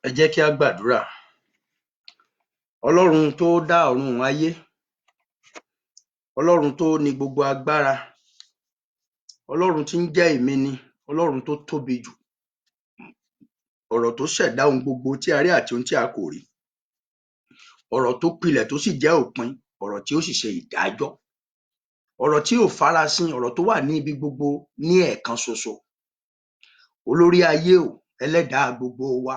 Ẹ jẹ́ kí á gbàdúrà. Ọlọ́run tó dá ọ̀run ayé, Ọlọ́run tó ní gbogbo agbára, Ọlọ́run tí ń jẹ́ èmi ni, Ọlọ́run tó tóbi jù, ọ̀rọ̀ tó ṣẹ̀dá ohun gbogbo tí a rí àti ohun tí a kò rí, ọ̀rọ̀ tó pilẹ̀ tó sì jẹ́ òpin, ọ̀rọ̀ tí ó sì ṣe ìdájọ́, ọ̀rọ̀ tí ò farasin, ọ̀rọ̀ tó wà ní ibi gbogbo ní ẹ̀ẹ̀kan ṣoṣo. Olórí ayé o, ẹlẹ́dàá gbogbo wa,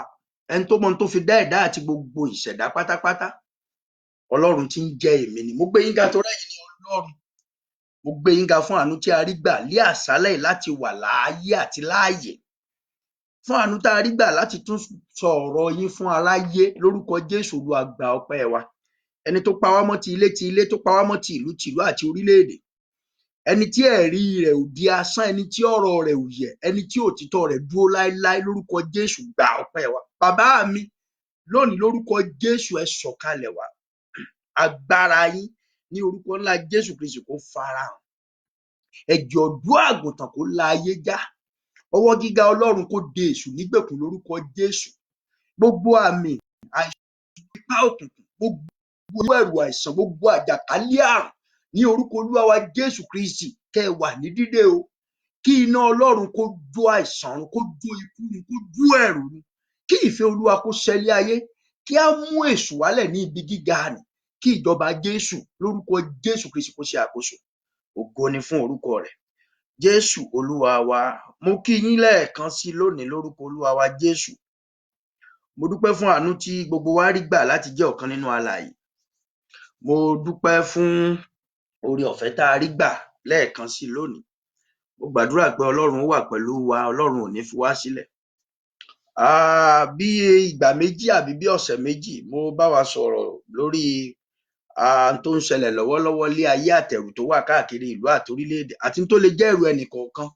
ẹni tó mọ ohun tó fi dá ẹ̀dá àti gbogbo ìṣẹ̀dá pátápátá, Ọlọ́run tí ń jẹ́ èmi ni. Mo gbé yín ga torí ẹ̀yin ni Ọlọ́run. Mo gbé yín ga fún àánú tí a rí gbà ní àṣálẹ́ yìí láti wà láàyè àti láàyè. Fún àánú tá a rí gbà láti tún sọ ọ̀rọ̀ yín fún aráyé lórúkọ Jésù. Olúwa gba ọpẹ́ wa. Ẹni tó pa wá mọ́ ti ilé tó pa wá mọ́ ti ìlú àti orílẹ̀-èdè. Ẹni tí ẹ̀rí rẹ̀ ò di asán, ẹni tí ọ̀rọ̀ rẹ̀ ò yẹ̀, ẹni tí òtítọ́ rẹ̀ dúró láéláé lórúkọ Jésù. Gba ọpẹ́ wa. Bàbá mi, lónìí lórúkọ Jésù ẹ sọ̀kalẹ̀ wá. Agbára yín ní orúkọ ńlá Jésù Kristi kó farahàn. Ẹ̀jẹ̀ ọ̀dọ́ àgùntàn kó la ayé já. Ọwọ́ gíga Ọlọ́run kó de èṣù nígbèkùn lórúkọ Jésù. Gbogbo àmì àìsàn ipá òkùnkùn, gbogbo ẹ̀rù àìsàn, gbogbo àjàkálẹ̀ àrùn ní orúkọ Olúwa wa Jésù Kristi kẹ́ wà ní dídè o. Kí iná Ọlọ́run kó jó àìsàn run, kó jó ikú run, kó jó ẹ̀rù run. Kí ìfẹ́ Olúwa kó ṣẹlẹ̀ ayé. Kí á mú èṣù wálẹ̀ ní ibi gíga nì. Kí ìjọba Jésù lórúkọ Jésù Kristi kó ṣe àkóso. Ògo ni fún orúkọ rẹ̀. Jésù Olúwa wa. Mo kí yín lẹ́ẹ̀kan sí lónìí lórúkọ Olúwa wa Jésù. Mo dúpẹ́ fún àánú tí gbogbo wa rí gbà láti jẹ́ ọ̀kan nínú alààyè. Mo dúpẹ́ fún oore ọ̀fẹ́ tá a rí gbà lẹ́ẹ̀kan sí lónìí. Mo gbàdúrà pé Ọlọ́run wà pẹ̀lú wa, Ọlọ́run ò ní fi wá sílẹ̀. Bí ìgbà méjì àbí bí ọ̀sẹ̀ méjì mo bá wa sọ̀rọ̀ lórí tó ń ṣẹlẹ̀ lọ́wọ́lọ́wọ́ lé ayé àtẹ̀rù tó wà káàkiri ìlú àti orílẹ̀-èdè àti tó lè jẹ́ ẹ̀rù ẹnìkọ̀ọ̀kan.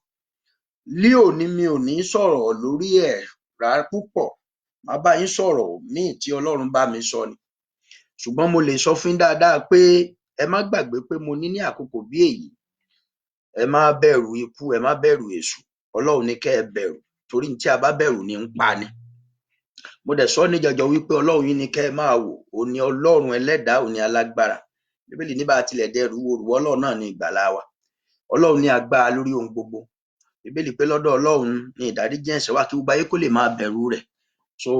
Lí òní mi ò ní sọ̀rọ̀ lórí ẹ̀ rárá púpọ̀. Màá bá yín sọ̀rọ̀ míì tí Ọlọ́run bá mi sọ ni. Ṣùgbọ́n mo lè sọ fún yín dáadáa pé ẹ má gbàgbé pé mo ní àkókò bí èyí. Ẹ má bẹ̀rù ikú, ẹ má bẹ̀rù èṣù. Ọlọ́run ní kẹ́ ẹ bẹ̀rù torí tí a bá bẹ̀rù ní ń pa ni. Mo dẹ̀ sọ ní jọjọ wípé Ọlọ́run yín ni kẹ́ ẹ máa wò. Ó ní Ọlọ́run ẹlẹ́dàá, ó ní alágbára. Bíbélì ní bá tilẹ̀ dẹrù wòrù, Ọlọ́run náà ní ìgbàlà wa. Ọlọ́run ní agbára lórí ohun gbogbo. Bíbélì pé lọ́dọ̀ Ọlọ́run ní ìdáríjì ẹ̀ṣẹ̀ wà kí gbogbo ayé kó lè máa bẹ̀rù rẹ̀. So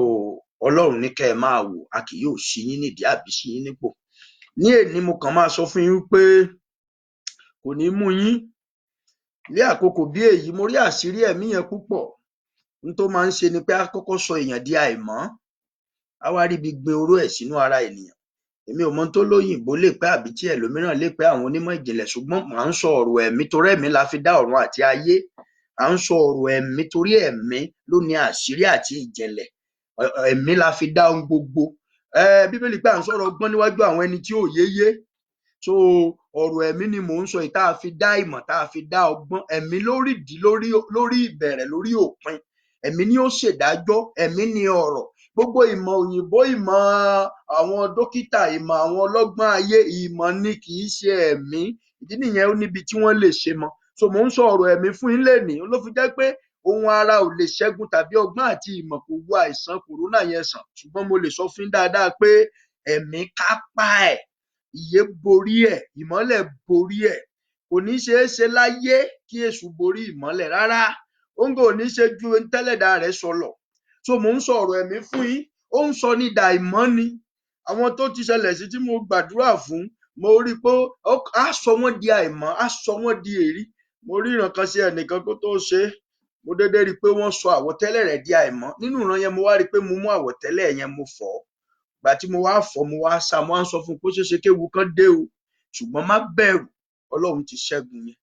Ọlọ́run ní kẹ́ ẹ máa wò, a kì yóò ṣí yín nídìí àbí ṣí yín nípò. Ní èní mo kàn máa sọ fún yín pé kò ní mú yín. Ní àkókò bí èyí mo rí àṣírí ẹ̀mí yẹn púpọ̀. N tó máa ń ṣe ni pé a kọ́kọ́ sọ èèyàn di àìmọ́. A wá rí ibi gbin oró ẹ̀ sínú ara ènìyàn. Èmi ò mọ tó lóyìnbó lè pé àbí tí ẹlòmíràn lè pé àwọn onímọ̀ ìjìnlẹ̀, ṣùgbọ́n màá ń sọ ọ̀rọ̀ ẹ̀mí torí ẹ̀mí la fi dá ọ̀run àti ayé. À ń sọ ọ̀rọ̀ ẹ̀mí torí ẹ̀mí ló ní àṣírí àti ìjìnlẹ̀. Ẹ̀mí la fi dá ohun gbogbo. Bíbélì pé à ń sọ̀rọ̀ ọgbọ́n níwájú àwọn ẹni tí ò yéyé. So ọ̀rọ̀ ẹ̀mí ni mò ń sọ yìí tá a fi dá ìmọ̀, tá a fi dá ọgbọ́n. Ẹ̀mí lórí ìdí, lórí ìbẹ̀rẹ̀, lórí òpin. Ẹ̀mí ni ó ṣèdájọ́, ẹ̀mí ni ọ̀rọ̀. Gbogbo ìmọ̀ òyìnbó, ìmọ̀ àwọn dókítà, ìmọ̀ àwọn ọlọ́gbọ́n ayé, ìmọ̀ ni kì í ṣe ẹ̀mí. Ìdí nìyẹn ó níbi tí wọ́n lè ṣe mọ́. So mò ń sọ ọ̀rọ̀ ẹ̀mí fún yín lénìí. Ló fi jẹ́ pé ohun ara ò lè ṣẹ́gun tàbí ọgbọ́n àti ìmọ̀ kò wo àìsàn kòrónà yẹn sàn. Ṣùgbọ́n mo lè sọ fún yín dáadáa pé ẹ̀mí kápá ẹ̀, ìyè borí ẹ̀, ìmọ́lẹ̀ borí ẹ̀. Kò ní ṣeé ṣe láyé kí èṣù borí ìmọ́lẹ̀ rárá. Òǹgò ò ní ṣe ju tẹ́lẹ̀dá rẹ̀ sọ lọ. So mò ń sọ ọ̀rọ̀ ẹ̀mí fún yín. Ó ń sọ ní dàìmọ́ ni. Àwọn tó ti ṣẹlẹ̀ sí tí mo gbàdúrà fún, mo rí pé á sọ wọ́n di àìmọ́, á sọ wọ́n di èrí. Mo rí ìran kan sí ẹnìkan kó tó ṣe é. Mo dédé rí i pé wọ́n sọ àwọ̀tẹ́lẹ̀ rẹ̀ di àìmọ́. Nínú ìran yẹn mo wá rí i pé mo mú àwọ̀tẹ́lẹ̀ yẹn mo fọ̀ ọ́. Ìgbà tí mo wá fọ̀, mo wá sá, mo wá ń sọ fún un pé ó ṣeé ṣe kéwu kan dé o. Ṣùgbọ́n má bẹ̀rù, Ọlọ́run ti ṣẹ́gun yẹn.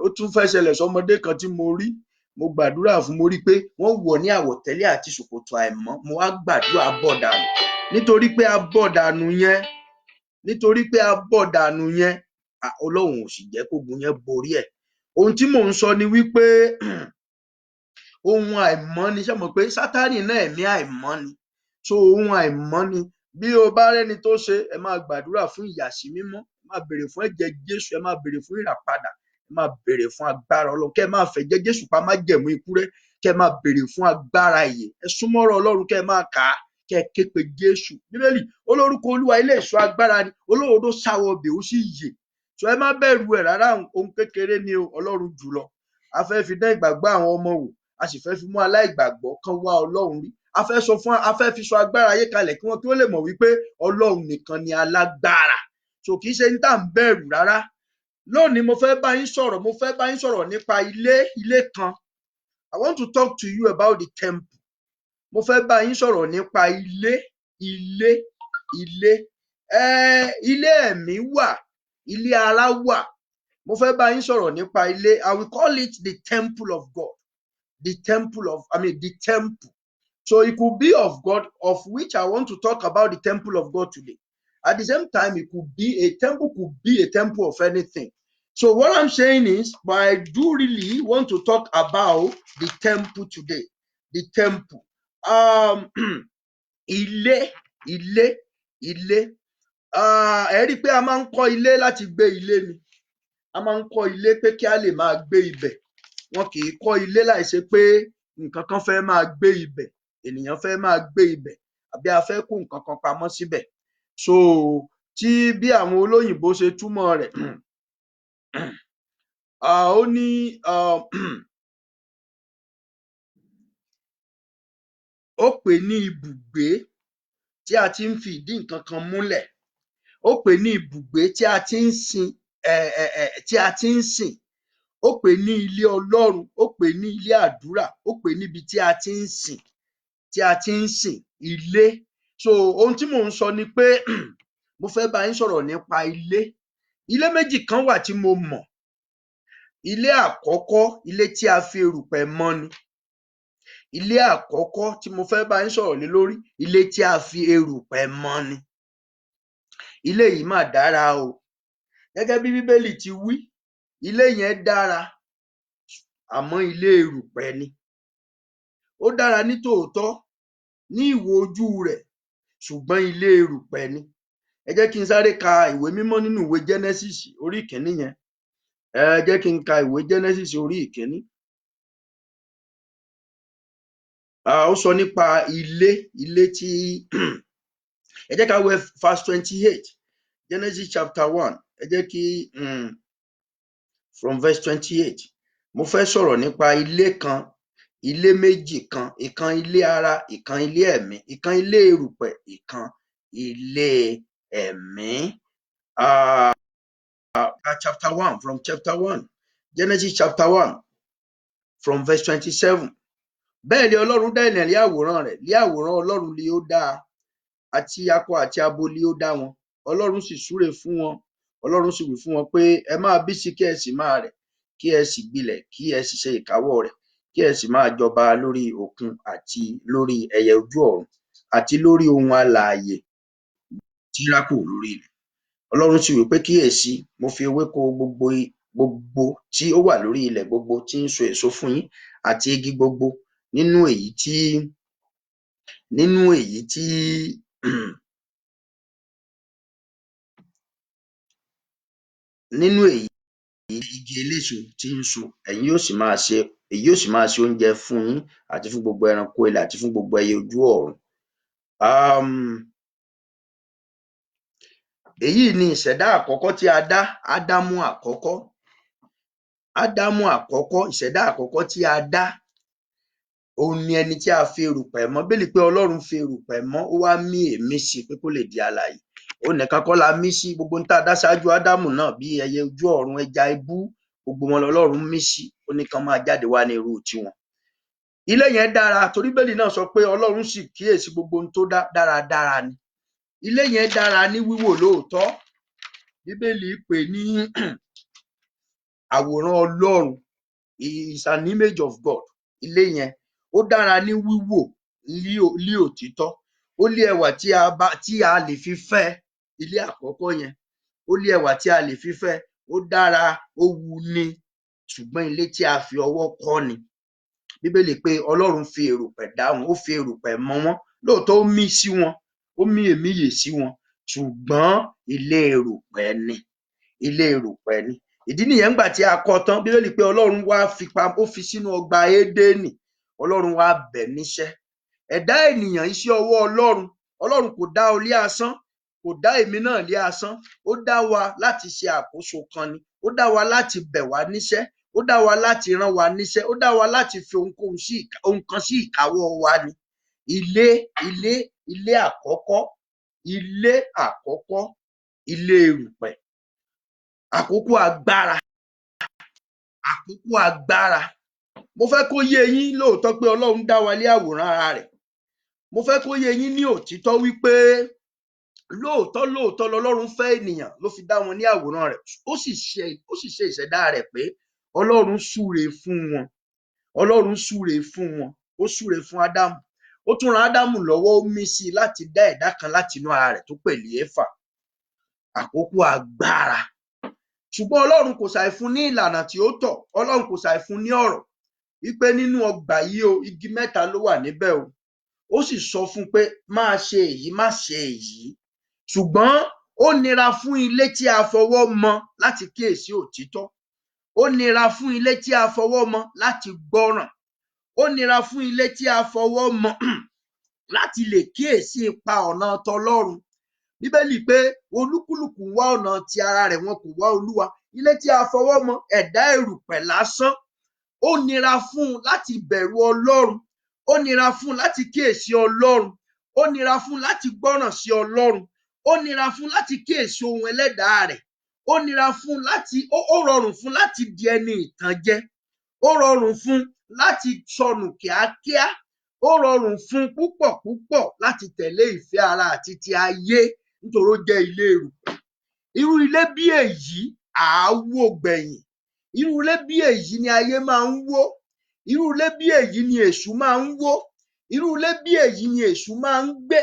Ó tún fẹ́ ṣẹlẹ̀ sọ́mọdé kan tí mo rí. Mo gbàdúrà fún, mo rí i pé wọ́n wọ̀ ní àwọ̀tẹ́lẹ̀ àti ṣòkòtò àìmọ́. Mo wá gbàdúrà abọ́dànù. Nítorí pé abọ́dànù yẹn, Ọlọ́run ò sì jẹ́ kógun yẹn borí ẹ̀. Ohun tí mò ń sọ ni wípé ohun àìmọ́ ni. Ṣé mọ̀ pé Sátánì náà ẹ̀mí àìmọ́ ni? So ohun àìmọ́ ni. Bí o bá rẹ́ni tó ṣe, ẹ máa gbàdúrà fún ìyàsímímọ́. máa béèrè fún ẹ̀jẹ̀ Jésù, ẹ máa béèrè fún ìràpadà, ẹ máa béèrè fún agbára Ọlọ́run, kẹ́ ẹ máa fẹ̀jẹ̀ Jésù pa májẹ̀mú ikú rẹ́, kẹ́ ẹ máa béèrè fún agbára ìyè, ẹ súnmọ́rọ̀ Ọlọ́run, kẹ́ ẹ máa kà á, kẹ́ ẹ ké pe Jésù. Bíbélì olórúkọ Olúwa ilé ìṣọ́ agbára ni, olódodo sá wọ ibẹ̀ ó sì yè. So ẹ má bẹ̀rù ẹ̀ rárá, ohun kékeré ni Ọlọ́run jùlọ. A fẹ́ fi dán ìgbàgbọ́ àwọn ọmọ wò, a sì fẹ́ fi mú aláìgbàgbọ́ kan wá Ọlọ́run rí. A fẹ́ fi sọ agbára ayé kalẹ̀ kí wọ́n lè mọ̀ wípé Ọlọ́run nìkan ni alágbára. So kì í ṣe ní tá à ń bẹ̀rù rárá. Lónìí mo fẹ́ bá yín sọ̀rọ̀ nípa ilé kan. I want to talk to you about the temple. Mo fẹ́ bá yín sọ̀rọ̀ nípa ilé ẹ̀mí wà, ilé ara wà. Mo fẹ́ bá yín sọ̀rọ̀ nípa ilé. I will call it the temple of God. The temple. So it could be of God, of which I want to talk about the temple of God today. At the same time, a temple could be a temple of anything. So what I'm saying is, but I do really want to talk about the temple today. The temple. Ilé. Ẹ rí i pé a máa ń kọ́ ilé láti gbé ilé ni. A máa ń kọ́ ilé pé kí a lè máa gbé ibẹ̀. Wọn kì í kọ́ ilé láìṣe pé nǹkan kan fẹ́ máa gbé ibẹ̀, ènìyàn fẹ́ máa gbé ibẹ̀, àbí a fẹ́ kó nǹkan kan pamọ́ síbẹ̀. So tí bí àwọn olóyìnbó ṣe túmọ̀ rẹ̀, ó ní ó pè ní ibùgbé tí a ti ń fi ìdí nǹkan kan múlẹ̀. Ó pè ní ibùgbé tí a ti ń sìn. Ó pè ní ilé Ọlọ́run, ó pè ní ilé àdúrà, ó pè níbi tí a ti ń sìn, ilé. So ohun tí mò ń sọ ni pé mo fẹ́ bá yín sọ̀rọ̀ nípa ilé. Ilé méjì kan wà tí mo mọ̀. Ilé àkọ́kọ́, ilé tí a fi erùpẹ̀ mọ́ ni. Ilé àkọ́kọ́ tí mo fẹ́ bá yín sọ̀rọ̀ lé lórí, ilé tí a fi erùpẹ̀ mọ́ ni. Ilé yìí mà dára o. Gẹ́gẹ́ bí Bíbélì ti wí, ilé yẹn dára, àmọ́ ilé erùpẹ̀ ni. Ó dára ní tòótọ́ ní ìwò ojú rẹ̀, ṣùgbọ́n ilé erùpẹ̀ ni. Ẹ jẹ́ kí n sáré ka ìwé mímọ́ nínú ìwé Genesis orí ìkíní yẹn. Ẹ jẹ́ kí n ka ìwé Genesis orí ìkíní. Ó sọ nípa ilé tí ẹ jẹ́ ká wo verse 28, Genesis chapter 1. Ẹ jẹ́ kí from verse 28. Mo fẹ́ sọ̀rọ̀ nípa ilé kan, ilé méjì kan, ìkan ilé ara, ìkan ilé ẹ̀mí, ìkan ilé erùpẹ̀, ìkan ilé ẹ̀mí. Chapter 1, from chapter 1, Genesis chapter 1, from verse 27. Bẹ́ẹ̀ ni Ọlọ́run dá ènìyàn lé àwòrán rẹ̀, lé àwòrán Ọlọ́run ni ó dá a, àti akọ àti abo ni ó dá wọn. Ọlọ́run sì súre fún wọn. Ọlọ́run sì wí fún wọn pé ẹ máa bí sí, kí ẹ sì máa rẹ̀, kí ẹ sì gbilẹ̀, kí ẹ sì ṣe ìkáwọ́ rẹ̀, kí ẹ sì máa jọba lórí òkun àti lórí ẹyẹ ojú ọ̀run àti lórí ohun alààyè tí ń rákò lórí ilẹ̀. Ọlọ́run sì wí pé kíyèsí, mo fi ewéko gbogbo tí ó wà lórí ilẹ̀ gbogbo tí ń so èso fún yín, àti igi gbogbo nínú èyí igi eléso tí ń so, èyí yóò sì máa ṣe oúnjẹ fún yín, àti fún gbogbo ẹranko ilẹ̀, àti fún gbogbo ẹyẹ ojú ọ̀run. Èyí ni ìṣẹ̀dá àkọ́kọ́ tí a dá, Ádámù àkọ́kọ́. Ádámù àkọ́kọ́, ìṣẹ̀dá àkọ́kọ́ tí a dá, òun ni ẹni tí a fi erùpẹ̀ mọ́. Bíbélì pé Ọlọ́run fi erùpẹ̀ mọ́, ó wá mí èémí sí pé kó lè di alààyè. Òun nìkan kọ́ la mí sí, gbogbo ohun tá a dá ṣáájú Ádámù náà, bí ẹyẹ ojú ọ̀run, ẹja ibú, gbogbo wọn lọ́lọ́run mí sí, ó ní kán máa jáde wá ní irú tiwọn. Ilé yẹn dára, torí Bíbélì náà sọ pé Ọlọ́run sì kíyèsí gbogbo ohun tó dá dáradára ni. Ilé yẹn dára ní wíwò lóòótọ́. Bíbélì pè ní àwòrán Ọlọ́run, is an image of God. Ilé yẹn ó dára ní wíwò lí òtítọ́. Ó lé ẹwà tí a lè fi fẹ́. Ilé àkọ́kọ́ yẹn ó lé ẹwà tí a lè fi fẹ́. Ó dára, ó wuni, ṣùgbọ́n ilé tí a fi ọwọ́ kọ́ ni. Bíbélì pé Ọlọ́run fi erùpẹ̀ dá wọn, ó fi erùpẹ̀ mọ́ wọn. Lóòótọ́ ó mí sí wọn, ó mí èémí yè sí wọn, ṣùgbọ́n ilé erùpẹ̀ ni. ilé erùpẹ̀ ni. Ìdí nìyẹn ńgbà tí a kọ́ tán, Bíbélì pé Ọlọ́run wá ó fi sínú ọgbà Édénì, Ọlọ́run wá bẹ̀ níṣẹ́. Ẹ̀dá ènìyàn iṣẹ́ ọwọ́ Ọlọ́run. Ọlọ́run kò dá ọ lé asán, kò dá èmi náà lé asán. Ó dá wa láti ṣe àkóso kan ni. Ó dá wa láti bẹ̀ wá níṣẹ́. Ó dá wa láti rán wa níṣẹ́. Ó dá wa láti fi ohun kan sí ìkáwọ́ wa ni. Ilé àkọ́kọ́, ilé erùpẹ̀. Àkókò agbára. Mo fẹ́ kó yé yín lóòótọ́ pé Ọlọ́run dá wa lé àwòrán ara rẹ̀. Mo fẹ́ kó yé yín ní òtítọ́ wípé lóòótọ́ lọ́lọ́run fẹ́ ènìyàn ló fi dá wọn ní àwòrán rẹ̀. Ó sì ṣe ìṣẹ̀dá rẹ̀ pé Ọlọ́run súre fún wọn. Ọlọ́run súre fún wọn. Ó súre fún Ádámù. Ó tún ran Ádámù lọ́wọ́, ó mí sí i láti dá ẹ̀dá kan láti inú ara rẹ̀ tó pè ní Éfà. Àkókò agbára. Ṣùgbọ́n Ọlọ́run kò ṣàì fún ní ìlànà tí ó tọ̀. Ọlọ́run kò ṣàì fún ní ọ̀rọ̀ wípé nínú ọgbà yìí o, igi 3 ló wà níbẹ̀ o. Ó sì sọ fún pé máa ṣe èyí, má ṣe èyí. Ṣùgbọ́n ó nira fún ilé tí a fọwọ́ mọ láti kíyèsí òtítọ́. Ó nira fún ilé tí a fọwọ́ mọ láti gbọ́ràn. Ó nira fún ilé tí a fọwọ́ mọ láti lè kíyèsí ipa ọ̀nà tọlọ́run. Bíbélì pé olúkúlùkù wá ọ̀nà ti ara rẹ̀, wọn kò wá Olúwa. Ilé tí a fọwọ́ mọ, ẹ̀dá erùpẹ̀ lásán. Ó nira fún láti bẹ̀rù Ọlọ́run. Ó nira fún láti kíyèsí Ọlọ́run. Ó nira fún láti gbọ́ràn sí Ọlọ́run. Ó nira fún láti kíyèsí ohun ẹlẹ́dàá rẹ̀. Ó nira fún ó rọrùn fún láti di ẹni ìtànjẹ. Ó rọrùn fún láti sọnù kíákíá. Ó rọrùn fún púpọ̀ láti tẹ̀lé ìfẹ́ ara àti ti ayé nítorí ó jẹ́ ilé erùpẹ̀. Irú ilé bí èyí àá wó gbẹ̀yìn. Irú ilé bí èyí ni ayé máa ń wó. Irú ilé bí èyí ni èṣù máa ń wó. Irú ilé bí èyí ni èṣù máa ń gbé.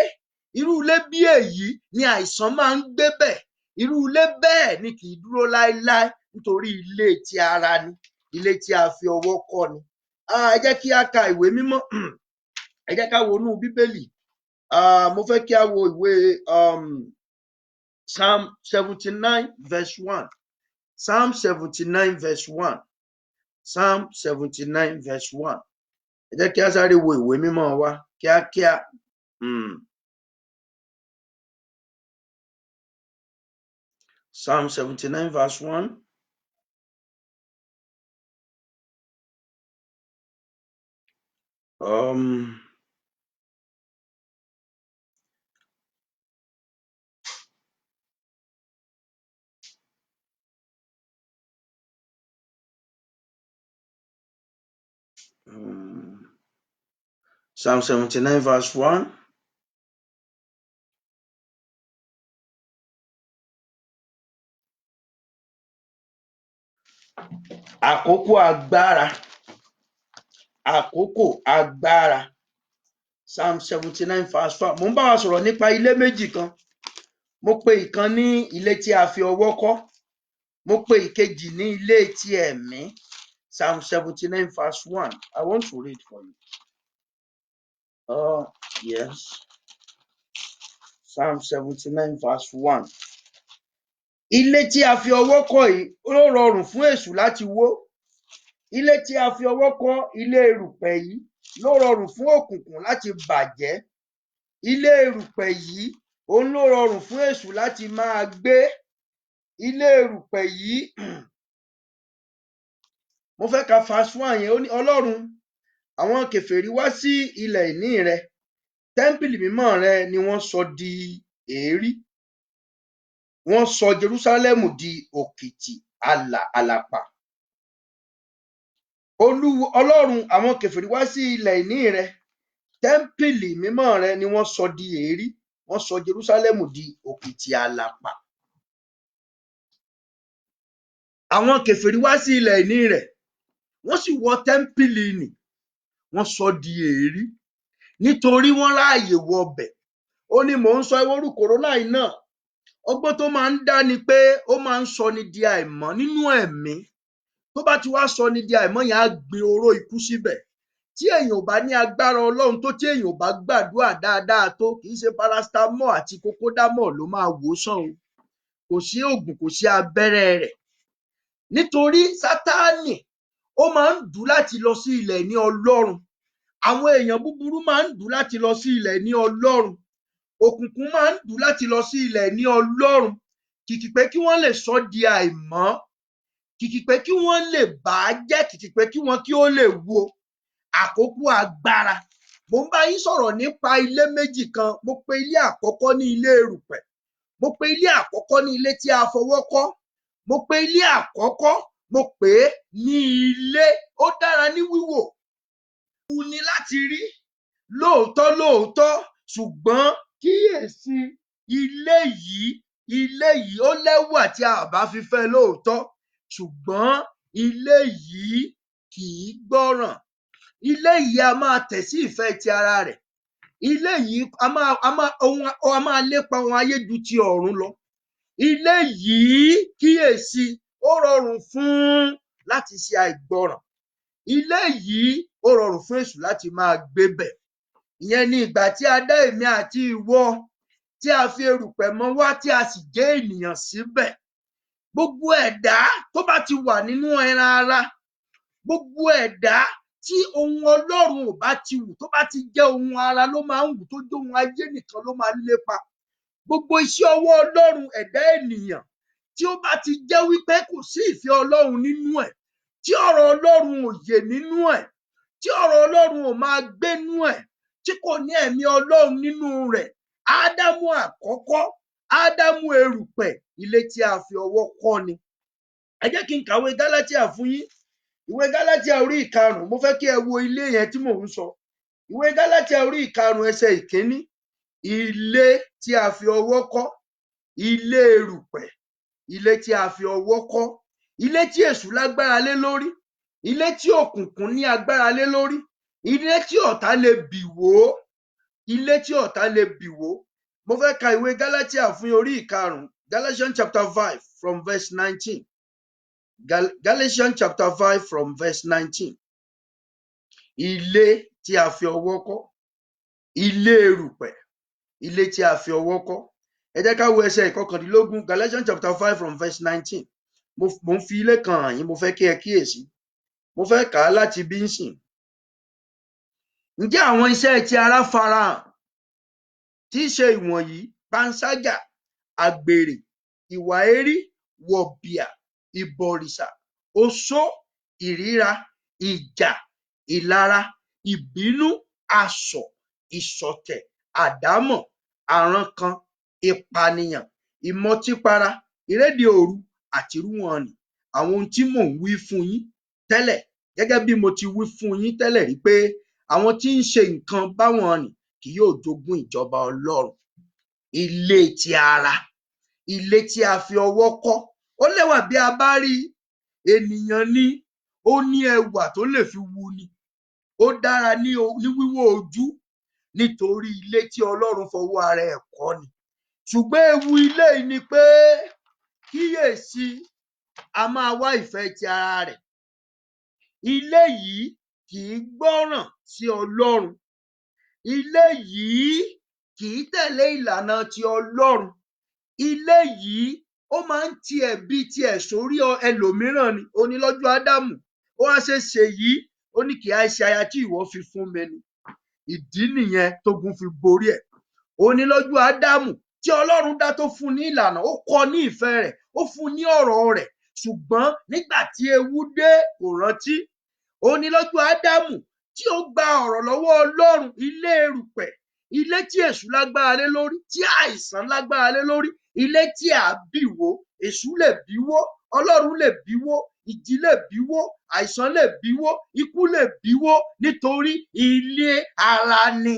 Irú ilé bí èyí ni àìsàn máa ń gbé bẹ̀. Irú ilé bẹ́ẹ̀ ni kì í dúró láéláé nítorí ilé ti ara ni, ilé tí a fi ọwọ́ kọ́ ni. Ẹ jẹ́ kí a ka ìwé mímọ́. Ẹ jẹ́ ká wo inú Bíbélì. Mo fẹ́ kí a wo ìwé Psalm 79 verse 1. Psalm 79 verse 1. Psalm 79 verse 1. Ẹ jẹ́ kí a sáré wo ìwé mímọ́ wa kíákíá. Psalm 79 verse 1. Psalm 79 verse 1. Àkókò agbára. Àkókò agbára. Psalm 79 verse 1. Mo ń bá wa sọ̀rọ̀ nípa ilé méjì kan. Mo pe ìkan ní ilé tí a fi ọwọ́ kọ́. Mo pe ìkejì ní ilé ti ẹ̀mí. Psalm 79 verse 1. I want to read for you. Yes. Psalm 79 verse 1. Ilé tí a fi ọwọ́ kọ́ yìí ó rọrùn fún èṣù láti wó. Ilé tí a fi ọwọ́ kọ́, ilé erùpẹ̀ yìí ló rọrùn fún òkùnkùn láti bàjẹ́. Ilé erùpẹ̀ yìí òun ló rọrùn fún èṣù láti máa gbé. Ilé erùpẹ̀ yìí mo fẹ́ ka verse 1 yẹn. Ó ní Ọlọ́run, àwọn kèfèrí wá sí ilẹ̀ ìní rẹ. Tẹ́ḿpìlì mímọ́ rẹ ni wọ́n sọ di èérí. Wọ́n sọ Jerúsálẹ́mù di òkìtì àlàpà. Ọlọ́run, àwọn kèfèrí wá sí ilẹ̀ ìní rẹ. Tẹ́ḿpìlì mímọ́ rẹ ni wọ́n sọ di èérí. Wọ́n sọ Jerúsálẹ́mù di òkìtì àlàpà. Àwọn kèfèrí wá sí ilẹ̀ ìní rẹ̀. Wọ́n sì wọ tẹ́ḿpìlì nì. Wọ́n sọ di èérí nítorí wọ́n ráàyè wọbẹ̀. Ó ní mò ń sọ ìwọ́rù kòrónà yìí náà. Ọgbọ́n tó máa ń dá ni pé ó máa ń sọ ni di àìmọ́ nínú ẹ̀mí. Tó bá ti wá sọ ni di àìmọ́ yẹn, á gbin oró ikú síbẹ̀. Tí èèyàn ò bá ní agbára Ọlọ́run tó, tí èèyàn ò bá gbàdúrà dáadáa tó, kì í ṣe paracetamol àti kókódámọ̀ ló máa wò sàn o. kò sí oògùn, kò sí abẹ́rẹ́ rẹ̀. Nítorí Sátánì ó máa ń dù láti lọ sí ilẹ̀ ní Ọlọ́run. Àwọn èèyàn búburú máa ń dù láti lọ sí ilẹ̀ ní Ọlọ́run. Òkùnkùn máa ń dù láti lọ sí ilẹ̀ ní Ọlọ́run. Kìkì pé kí wọ́n lè sọ di àìmọ́, kìkì pé kí wọ́n lè bà á jẹ́, kìkì pé kí ó lè wo àkókò agbára. Mo ń bá yín sọ̀rọ̀ nípa ilé méjì kan. Mo pe ilé àkọ́kọ́ ní ilé erùpẹ̀. Mo pe ilé àkọ́kọ́ ní ilé tí a fọwọ́ kọ́. Mo pe ilé àkọ́kọ́, mo pè é ní ilé ó dára ní wíwò. Ó wù ní láti rí lóòótọ́, ṣùgbọ́n kíyèsí ilé yìí ó lẹ́wà tí a bá fi fẹ́ lóòótọ́, ṣùgbọ́n ilé yìí kì í gbọ́ràn. Ilé yìí a máa tẹ̀ sí ìfẹ́ ti ara rẹ̀. Ilé yìí a máa lépa ohun ayé ju ti ọ̀run lọ. Ilé yìí kíyèsí ó rọrùn fún láti ṣe àìgbọràn. Ilé yìí ó rọrùn fún èṣù láti máa gbébẹ̀. Ìyẹn ni ìgbà tí a dá èmi àti ìwọ, tí a fi erùpẹ̀ mọ́ wá, tí a sì jẹ́ ènìyàn síbẹ̀. Gbogbo ẹ̀dá tó bá ti wà nínú ẹran ara, gbogbo ẹ̀dá tí ohun Ọlọ́run ò bá ti wù, tó bá ti jẹ́ ohun ara ló máa ń wù, tó jẹ́ ohun ayé nìkan ló máa ń lépa. Gbogbo iṣẹ́ ọwọ́ Ọlọ́run ẹ̀dá ènìyàn tí ó bá ti jẹ́ wípé kò sí ìfẹ́ Ọlọ́run nínú ẹ̀, tí ọ̀rọ̀ Ọlọ́run ò yè nínú ẹ̀, tí ọ̀rọ̀ Ọlọ́run ò máa gbénú ẹ̀, tí kò ní ẹ̀mí Ọlọ́run nínú rẹ̀. Ádámù àkọ́kọ́, Ádámù erùpẹ̀, ilé tí a fi ọwọ́ kọ́ ni. Ẹ jẹ́ kí n kàwé Gálátíà fún yín. Ìwé Gálátíà orí 5, mo fẹ́ kí ẹ wo ilé yẹn tí mò ń sọ. Ìwé Gálátíà orí 5 ẹsẹ̀ 1. Ilé tí a fi ọwọ́ kọ́, ilé erùpẹ̀, ilé tí a fi ọwọ́ kọ́, ilé tí èṣù lágbára lé lórí, ilé tí òkùnkùn ní agbára lé lórí, ilé tí ọ̀tá lè bì wó, ilé tí ọ̀tá lè bì wó. Mo fẹ́ ka ìwé Gálátíà fún orí 5, Galatians chapter 5 from verse 19. Galatians chapter 5 from verse 19. Ilé tí a fi ọwọ́ kọ́, ilé erùpẹ̀, ilé tí a fi ọwọ́ kọ́. Ẹ jẹ́ ká wo ẹsẹ̀ 19, Galatians chapter 5 from verse 19. Mo ń fi ilé kan hàn yín, mo fẹ́ kí ẹ kíyèsí. Mo fẹ́ kà á láti bí ń sìn. Ǹjẹ́ àwọn iṣẹ́ ti ara farahàn, tí í ṣe ìwọ̀nyí: panṣágà, àgbèrè, ìwà èérí, wọ̀bìà, ìbọ̀rìṣà, oṣó, ìríra, ìjà, ìlara, ìbínú, asọ̀, ìṣọ̀tẹ̀, àdámọ̀, àrankàn, ìpànìyàn, ìmọtípara, ìréde òru àti irú wọn nì. Àwọn ohun tí mò ń wí fún yín tẹ́lẹ̀, gẹ́gẹ́ bí mo ti wí fún yín tẹ́lẹ̀ rí pé àwọn tí ń ṣe nǹkan báwọn nì kì yóò jogún ìjọba Ọlọ́run. Ilé ti ara, ilé tí a fi ọwọ́ kọ́, ó lẹ́wà bí a bá rí. Ènìyàn ni ó ní ẹwà tó lè fi wuni, ó dára ní wíwò ojú, nítorí ilé tí Ọlọ́run fọwọ́ ara ẹ̀ kọ́ ni. Ṣùgbọ́n ewu ilé yìí ni pé kíyèsí, a máa wá ìfẹ́ ti ara rẹ̀. Ilé yìí kì í gbọ́ràn sí Ọlọ́run. Ilé yìí kì í tẹ̀lé ìlànà ti Ọlọ́run. Ilé yìí ó máa ń ti ẹ̀bi tiẹ̀ sórí ẹlòmíràn ni. Ó ní lọ́jọ́ Ádámù, ó wá ṣe yìí, ó ní kì í ṣe aya tí ìwọ fi fún mi ni. Ìdí nìyẹn tógun fi borí ẹ̀. Ó ní lọ́jọ́ Ádámù tí Ọlọ́run dá, tó fún ní ìlànà, ó kọ́ ní ìfẹ́ rẹ̀, ó fún ní ọ̀rọ̀ rẹ̀, ṣùgbọ́n nígbà tí ewu dé kò rántí. Ó ní lọ́jọ́ Ádámù tí ó gba ọ̀rọ̀ lọ́wọ́ Ọlọ́run, ilé erùpẹ̀, ilé tí èṣù lágbára lé lórí, tí àìsàn lágbára lé lórí, ilé tí a bì wó, èṣù lè bí wó, Ọlọ́run lè bí wó, ìjì lè bí wó, àìsàn lè bí wó, ikú lè bí wó, nítorí ilé ara ni,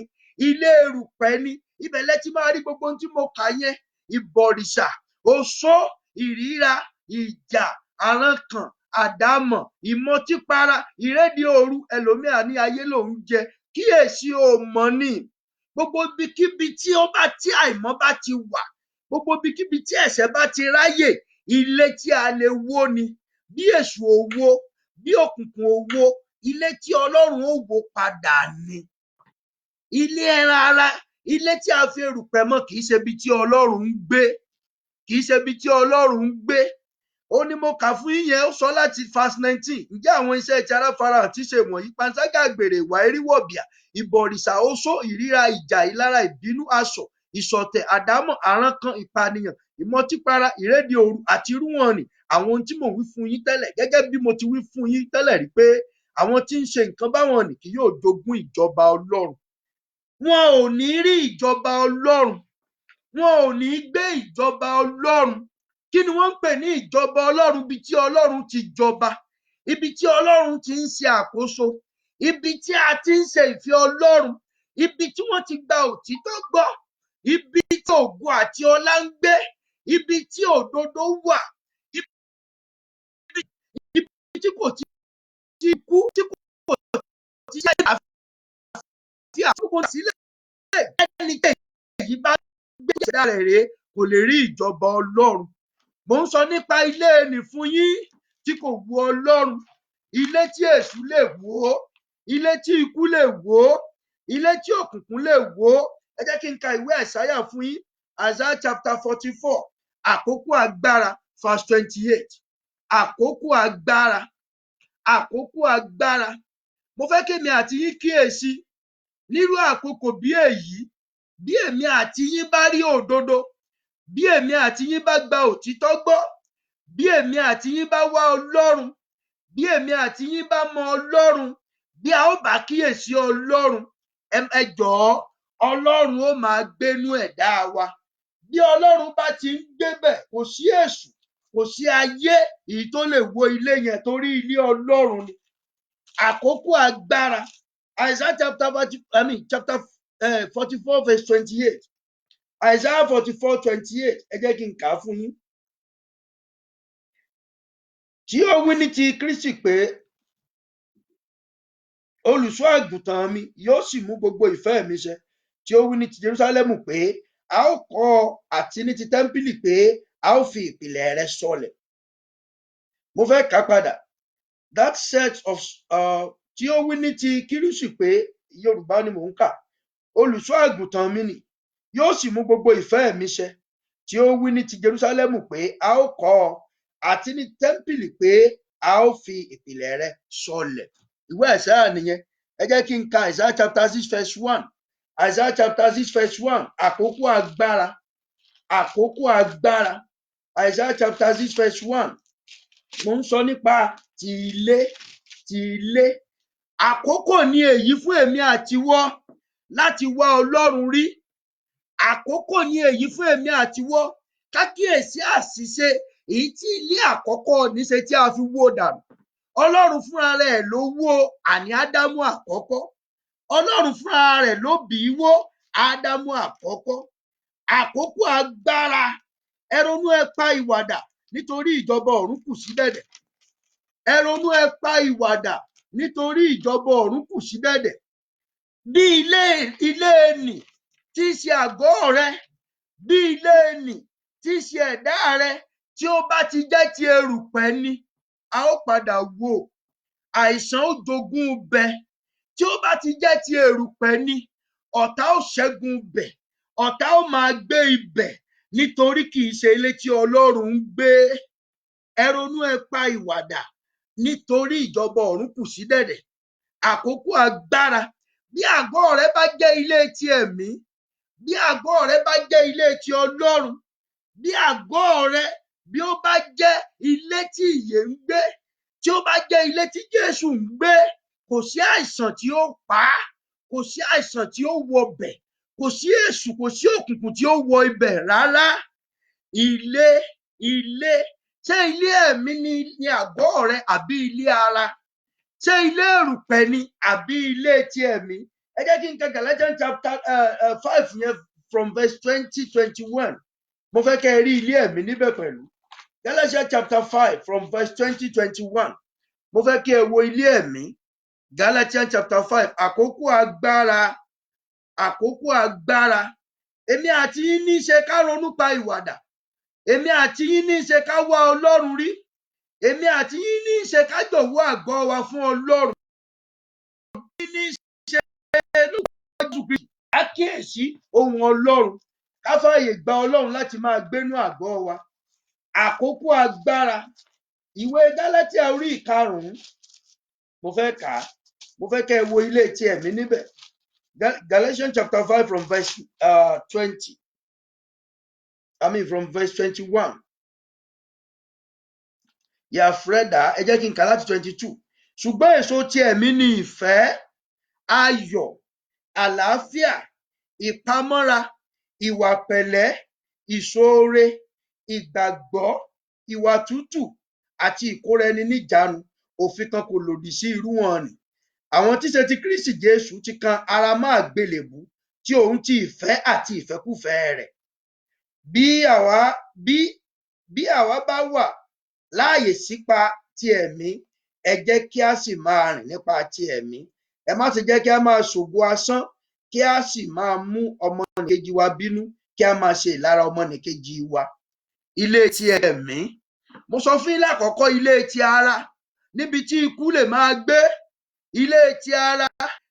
ilé erùpẹ̀ ni. Ibẹ̀ lẹ ti máa rí gbogbo ohun tí mo kà yẹn: ìbọ̀rìṣà, oṣó, ìríra, ìjà, àrankàn, àdámọ̀, ìmọtípara, ìréde òru. Ẹlòmíà ní ayé lòun jẹ. Kíyèsí, o mọ̀ ni. Gbogbo ibikíbi tí àìmọ́ bá ti wà, gbogbo ibikíbi tí ẹ̀ṣẹ̀ bá ti ráyè, ilé tí a lè wó ni. Bí èṣù ò wó, bí òkùnkùn ò wó, ilé tí Ọlọ́run ó wó padà ni. Ilé ẹran ara, ilé tí a fi erùpẹ̀ mọ́, kì í ṣe ibi tí Ọlọ́run ń gbé. kì í ṣe ibi tí Ọlọ́run ń gbé. Ó ní mo kà fún yín yẹn, ó sọ láti verse 19. Ǹjẹ́ àwọn iṣẹ́ ti ara farahàn tí ṣe wọ̀nyí: panṣágà, àgbèrè, ìwà eríwọ̀bìà, ìbọ̀rìṣà, oṣó, ìríra, ìjà, ìlara, ìbínú, asọ̀, ìṣọ̀tẹ̀, àdámọ̀, àrankàn, ìpànìyàn, ìmọtípara, ìréde òru àti irú wọn ni àwọn ohun tí mò ń wí fún yín tẹ́lẹ̀. Gẹ́gẹ́ bí mo ti wí fún yín tẹ́lẹ̀ rí pé àwọn tí ń ṣe nǹkan báwọn ni kì yóò jogún ìjọba Ọlọ́run. Wọn ò ní rí ìjọba Ọlọ́run. Wọn ò ní gbé ìjọba Ọlọ́run. Kí ni wọ́n ń pè ní ìjọba Ọlọ́run? Ibi tí Ọlọ́run ti jọba, ibi tí Ọlọ́run ti ń ṣe àkóso, ibi tí a ti ń ṣe ìfẹ́ Ọlọ́run, ibi tí wọ́n ti gba òtítọ́ gbọ́, ibi tí ògo àti ọlá ń gbé, ibi tí òdodo wà, ibi tí kò ti kú, tí kò ti ṣe àfi àkókò sílẹ̀. Ẹnikẹ́ni èyí bá gbé ìṣẹ̀dá rẹ̀ rèé kò lè rí ìjọba Ọlọ́run. Mo ń sọ nípa ilé ẹni fún yín tí kò wu Ọlọ́run, ilé tí èṣù lè wó, ilé tí ikú lè wó, ilé tí òkùnkùn lè wó. Ẹ jẹ́ kí n ka ìwé Àìsáyà fún yín, Isaiah chapter 44, àkókò agbára, verse 28. Àkókò agbára, àkókò agbára. Mo fẹ́ kí èmi àti yín kíyèsí nírú àkókò bí èyí, bí èmi àti yín bá rí òdodo, bí èmi àti yín bá gba òtítọ́ gbọ́, bí èmi àti yín bá wá Ọlọ́run, bí èmi àti yín bá mọ Ọlọ́run, bí a ó bá kíyèsí Ọlọ́run, ẹ jọ̀ọ́, Ọlọ́run ó máa gbénú ẹ̀dá wa. Bí Ọlọ́run bá ti ń gbébẹ̀, kò sí èṣù, kò sí ayé èyí tó lè wó ilé yẹn, torí ilé Ọlọ́run ni. Àkókò agbára, Isaiah chapter 44 verse 28. Isaiah 44, 28. Ẹ jẹ́ kí n kà á fún yín. Tí ó wí ní ti Kristi pé olùṣọ́ àgùntàn mi yóò sì mú gbogbo ìfẹ́ mi ṣẹ. Tí ó wí ní ti Jerúsálẹ́mù pé a ó kọ́ ọ, àti ní ti tẹ́ḿpìlì pé a ó fi ìpìlẹ̀ rẹ̀ sọlẹ̀. Mo fẹ́ kà á padà. That set of tí ó wí ní ti Kristi pé, Yorùbá ni mò ń kà, olùṣọ́ àgùntàn mi nì yóò sì mú gbogbo ìfẹ́ mi ṣẹ. Tí ó wí ní ti Jerúsálẹ́mù pé a ó kọ́ ọ, àti ní tẹ́ḿpìlì pé a ó fi ìpìlẹ̀ rẹ̀ sọlẹ̀. Ìwé Àìsáyà nìyẹn. Ẹ jẹ́ kí n ka Isaiah chapter 6 verse 1. Isaiah chapter 6 verse 1. Àkókò agbára, àkókò agbára. Isaiah chapter 6 verse 1. Mo ń sọ nípa ti ilé, ti ilé. Àkókò ni èyí fún èmi àti wọ́ láti wá Ọlọ́run rí. Àkókò ni èyí fún èmi àti wọ́ ká kíyèsí àṣìṣe èyí tí ilé àkọ́kọ́ níṣe tí a fi wó dànù. Ọlọ́run fúnra rẹ̀ ló wó àní Ádámù àkọ́kọ́. Ọlọ́run fúnra rẹ̀ ló bì í wó Ádámù àkọ́kọ́. Àkókò agbára. Ẹ ronú, ẹ pa ìwàdà nítorí ìjọba ọ̀run kù sí dẹ̀dẹ̀. Ẹ ronú, ẹ pa ìwàdà nítorí ìjọba ọ̀run kù sí dẹ̀dẹ̀. Bí ilé ẹnì tí í ṣe àgọ́ rẹ, bí ilé ẹnì tí í ṣe ẹ̀dá rẹ, tí ó bá ti jẹ́ ti erùpẹ̀ ni, a ó padà wó. Àìsàn ó jogún bẹ̀. Tí ó bá ti jẹ́ ti erùpẹ̀ ni, ọ̀tá ó ṣẹ́gun bẹ̀, ọ̀tá ó máa gbé ibẹ̀, nítorí kì í ṣe ilé tí Ọlọ́run ń gbé. Ẹ ronú, ẹ pa ìwàdà nítorí ìjọba ọ̀run kù sí dẹ̀dẹ̀. Àkókò agbára. Bí àgọ́ rẹ bá jẹ́ ilé ti ẹ̀mí, bí àgọ́ rẹ bá jẹ́ ilé ti Ọlọ́run, bí àgọ́ rẹ bí ó bá jẹ́ ilé tí ìyè ń gbé, tí ó bá jẹ́ ilé tí Jésù ń gbé, kò sí àìsàn tí ó pa á, kò sí àìsàn tí ó wọ bẹ̀, kò sí èṣù, kò sí òkùnkùn tí ó wọ ibẹ̀ rárá. Ilé, ṣé ilé ẹ̀mí ni àgọ́ rẹ àbí ilé ara? Ṣé ilé erùpẹ̀ ni àbí ilé ti ẹ̀mí? Ẹ jẹ́ kí n ka Galatians chapter 5 yẹn from verse 20-21. Mo fẹ́ kẹ́ ẹ rí ilé ẹ̀mí níbẹ̀ pẹ̀lú. Galatians chapter 5 from verse 20-21. Mo fẹ́ kí ẹ wo ilé ẹ̀mí. Galatians chapter 5. Àkókò agbára, àkókò agbára. Èmi àti yín ní í ṣe ká ronú pa ìwàdà. Èmi àti yín ní í ṣe ká wá Ọlọ́run rí. Èmi àti yín ní í ṣe ká jọ̀wọ́ àgọ́ wa fún Ọlọ́run. Ní í ṣe lójú Kristi, ká kíyèsí ohun Ọlọ́run, ká fààyè gba Ọlọ́run láti máa gbénú àgọ́ wa. Àkókò agbára, ìwé Gálátíà orí ìkarùn-ún, mo fẹ́ kà á, mo fẹ́ kẹ́ ẹ wo ilé ti ẹ̀mí níbẹ̀. Galatians chapter 5 from verse 20. From verse 21. You have read that. Ẹ jẹ́ kí n kà láti 22. Ṣùgbọ́n èso ti ẹ̀mí ni ìfẹ́, ayọ̀, àlàáfíà, ìpamọ́ra, ìwà pẹ̀lẹ́, ìṣoore, ìgbàgbọ́, ìwà tútù àti ìkóraẹni níjàánu. Òfin kan kò lòdì sí irú wọn ni. Àwọn tí ṣe ti Kristi Jésù ti kan ara mọ́ àgbélébù tí òun ti ìfẹ́ àti ìfẹ́kúfẹ̀ẹ́ rẹ̀. Bí àwa bá wà láàyè sípa ti ẹ̀mí, ẹ jẹ́ kí a sì máa rìn nípa ti ẹ̀mí. Ẹ má ṣe jẹ́ kí a máa ṣògo asán, kí a sì máa mú ọmọnìkejì wa bínú, kí a máa ṣe ìlara ọmọnìkejì wa. Ilé ti ẹ̀mí. Mo sọ fún yín lákọ̀ọ́kọ́, ilé ti ara, níbi tí ikú lè máa gbé. Ilé ti ara,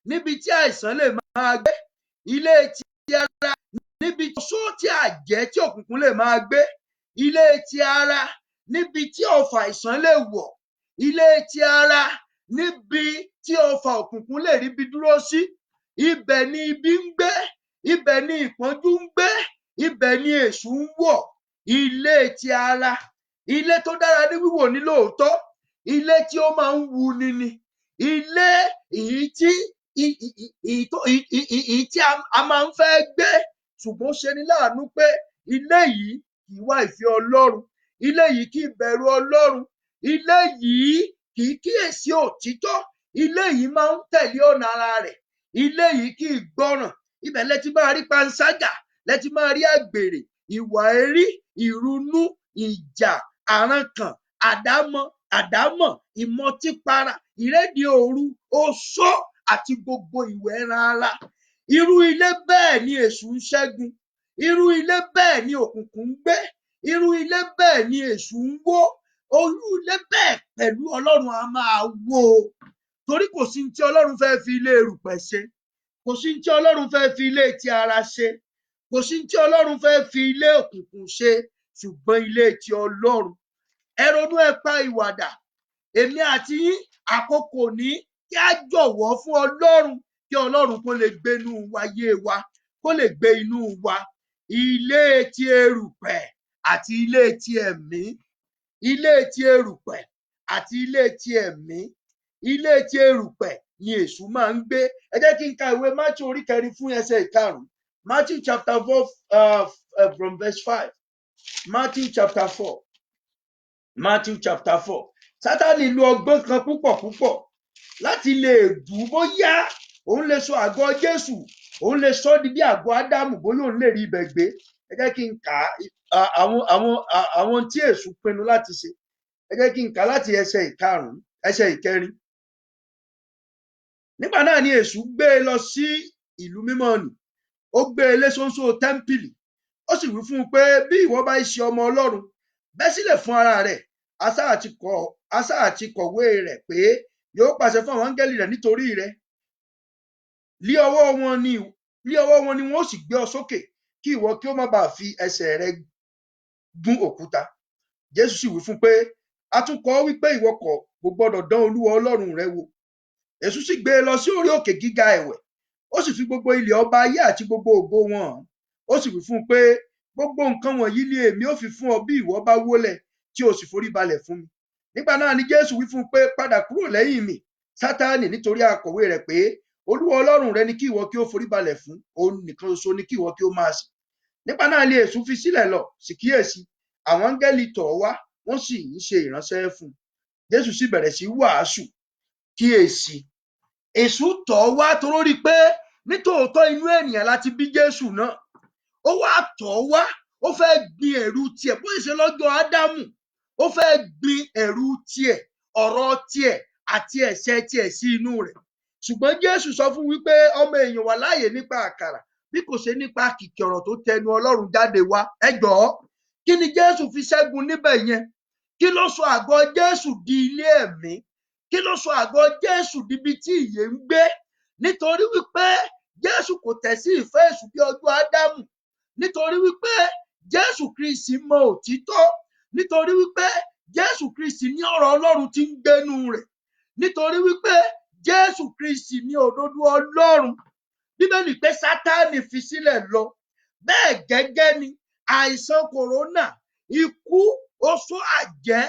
níbi tí àìsàn lè máa gbé. Ilé ti ara, níbi tí oṣó tí àjẹ́ tí òkùnkùn lè máa gbé. Ilé ti ara, níbi tí ọfà àìsàn lè wọ̀. Ilé ti ara, níbi tí ọfà òkùnkùn lè ríbi dúró sí. Ibẹ̀ ni ibi ń gbé, ibẹ̀ ni ìpọ́njú ń gbé, ibẹ̀ ni èṣù ń wọ̀. Ilé ti ara, ilé tó dára ní wíwò ní lóòótọ́, ilé tí ó máa ń wuni ni, ilé èyí tí a máa ń fẹ́ gbé, ṣùgbọ́n ṣe ni láàánú pé ilé yìí kì í wá ìfẹ́ Ọlọ́run, ilé yìí kì í bẹ̀rù Ọlọ́run, ilé yìí kì í kíyèsí òtítọ́, ilé yìí máa ń tẹ̀lé ọ̀nà ara rẹ̀, ilé yìí kì í gbọ́ràn. Ibẹ̀ lẹ ti máa rí panṣágà, lẹ ti máa rí àgbèrè, ìwà èérí, ìrunú, ìjà, àrankàn, àdámọ̀, ìmọtípara, ìréde òru, oṣó àti gbogbo ìwà ẹran ara. Irú ilé bẹ́ẹ̀ ni èṣù ń ṣẹ́gun. Irú ilé bẹ́ẹ̀ ni òkùnkùn ń gbé. Irú ilé bẹ́ẹ̀ ni èṣù ń wó. Irú ilé bẹ́ẹ̀ pẹ̀lú Ọlọ́run a máa wó o. Torí kò sí ní tí Ọlọ́run fẹ́ fi ilé erùpẹ̀ ṣe. Kò sí ní tí Ọlọ́run fẹ́ fi ilé ti ara ṣe. Kò sí ní tí Ọlọ́run fẹ́ fi ilé òkùnkùn ṣe. Ṣùgbọ́n ilé ti Ọlọ́run. Ẹ ronú, ẹ pa ìwàdà. Èmi àti yín, àkókò ní kí á jọ̀wọ́ fún Ọlọ́run, kí Ọlọ́run kó lè gbé inú ayé wa, kó lè gbé inú wa. Ilé ti erùpẹ̀ àti ilé ti ẹ̀mí. Ilé ti erùpẹ̀ àti ilé ti ẹ̀mí. Ilé ti erùpẹ̀ ni èṣù máa ń gbé. Ẹ jẹ́ kí n ka ìwé Mátíù orí 4 fún ẹsẹ̀ 5. Matthew chapter 4 from verse 5. Matthew chapter 4. Matthew chapter 4. Sátánì lo ọgbọ́n kan púpọ̀ láti lè dù bóyá òun lè sọ àgọ́ Jésù, òun lè sọ di bí àgọ́ Ádámù, bóyá òun lè rí ibẹ̀ gbé. Ẹ jẹ́ kí n kà àwọn tí èṣù pinnu láti ṣe. Ẹ jẹ́ kí n kà láti ẹsẹ̀ 4. Nígbà náà ni èṣù gbé e lọ sí ìlú mímọ́ nì. Ó gbé e lé ṣóńṣó tẹ́ḿpìlì. Ó sì wí fún un pé, bí ìwọ bá ṣe ọmọ Ọlọ́run, bẹ́ sílẹ̀ fún ara rẹ̀. Asá àti kọ̀wé rẹ̀ pé yóò pàṣẹ fún àwọn áńgẹ́lì rẹ̀ nítorí rẹ̀. Lí ọwọ́ wọn ni wọ́n ó sì gbé ọ sókè, kí ìwọ kí ó má bàa fi ẹsẹ̀ rẹ gún òkúta. Jésù sì wí fún un pé, a tún kọ wípé ìwọ kò gbọdọ̀ dán Olúwa Ọlọ́run rẹ wò. Èṣù sì gbé e lọ sí orí òkè gíga ẹ̀wẹ̀. Ó sì fi gbogbo ilẹ̀ ọba ayé àti gbogbo ògo wọn hàn. Ó sì wí fún un pé, gbogbo nǹkan wọ̀nyí ni èmi ó fi fún ọ bí ìwọ bá wólẹ̀ tí o sì forí balẹ̀ fún mi. Nígbà náà ni Jésù wí fún un pé, padà kúrò lẹ́yìn mi, Sátánì, nítorí akọ̀wé rẹ̀ pé, Olúwa Ọlọ́run rẹ ni kí ìwọ kí ó forí balẹ̀ fún, òun nìkan ṣoṣo ni kí ìwọ kí ó máa sìn. Nígbà náà ni èṣù fi sílẹ̀ lọ, sì kíyèsí, àwọn áńgẹ́lì tọ̀ ọ́ wá, wọ́n sì ń ṣe ìránṣẹ́ fún un. Jésù sì bẹ̀rẹ̀ sí wàásù. Kíyèsí, èṣù tọ̀ ọ́ wá torí pé nítòótọ́ inú ènìyàn láti bí Jésù náà. Ó wá tọ̀ ọ́ wá, ó fẹ́ gbin ẹ̀rù tiẹ̀, bó ṣe lọ́jọ́ Ádámù. Ó fẹ́ gbin ẹ̀rù tiẹ̀, ọ̀rọ̀ tiẹ̀ àti ẹ̀ṣẹ̀ tiẹ̀ sí inú rẹ̀. Ṣùgbọ́n Jésù sọ fún wípé ọmọ èèyàn wà láàyè nípa àkàrà, bí kò ṣe nípa kìkì ọ̀rọ̀ tó tẹnu Ọlọ́run jáde wá. Ẹ jọ̀ọ́, kí ni Jésù fi ṣẹ́gun níbẹ̀ yẹn? Kí ló sọ àgọ́ Jésù di ilé ẹ̀mí? Kí ló sọ àgọ́ Jésù dibi tí ìyè ń gbé? Nítorí wípé Jésù kò tẹ̀ sí ìfẹ́ èṣù bí ọjọ́ Ádámù. nítorí wípé Jésù Kristi mọ òtítọ́, nítorí wípé Jésù Kristi ní ọ̀rọ̀ Ọlọ́run tí ń gbénú rẹ̀, nítorí wípé Jésù Kristi ní òdodo Ọlọ́run. Bíbélì pé Sátánì fi sílẹ̀ lọ. Bẹ́ẹ̀ gẹ́gẹ́ ni àìsàn kòrónà, ikú, oṣó àjẹ́,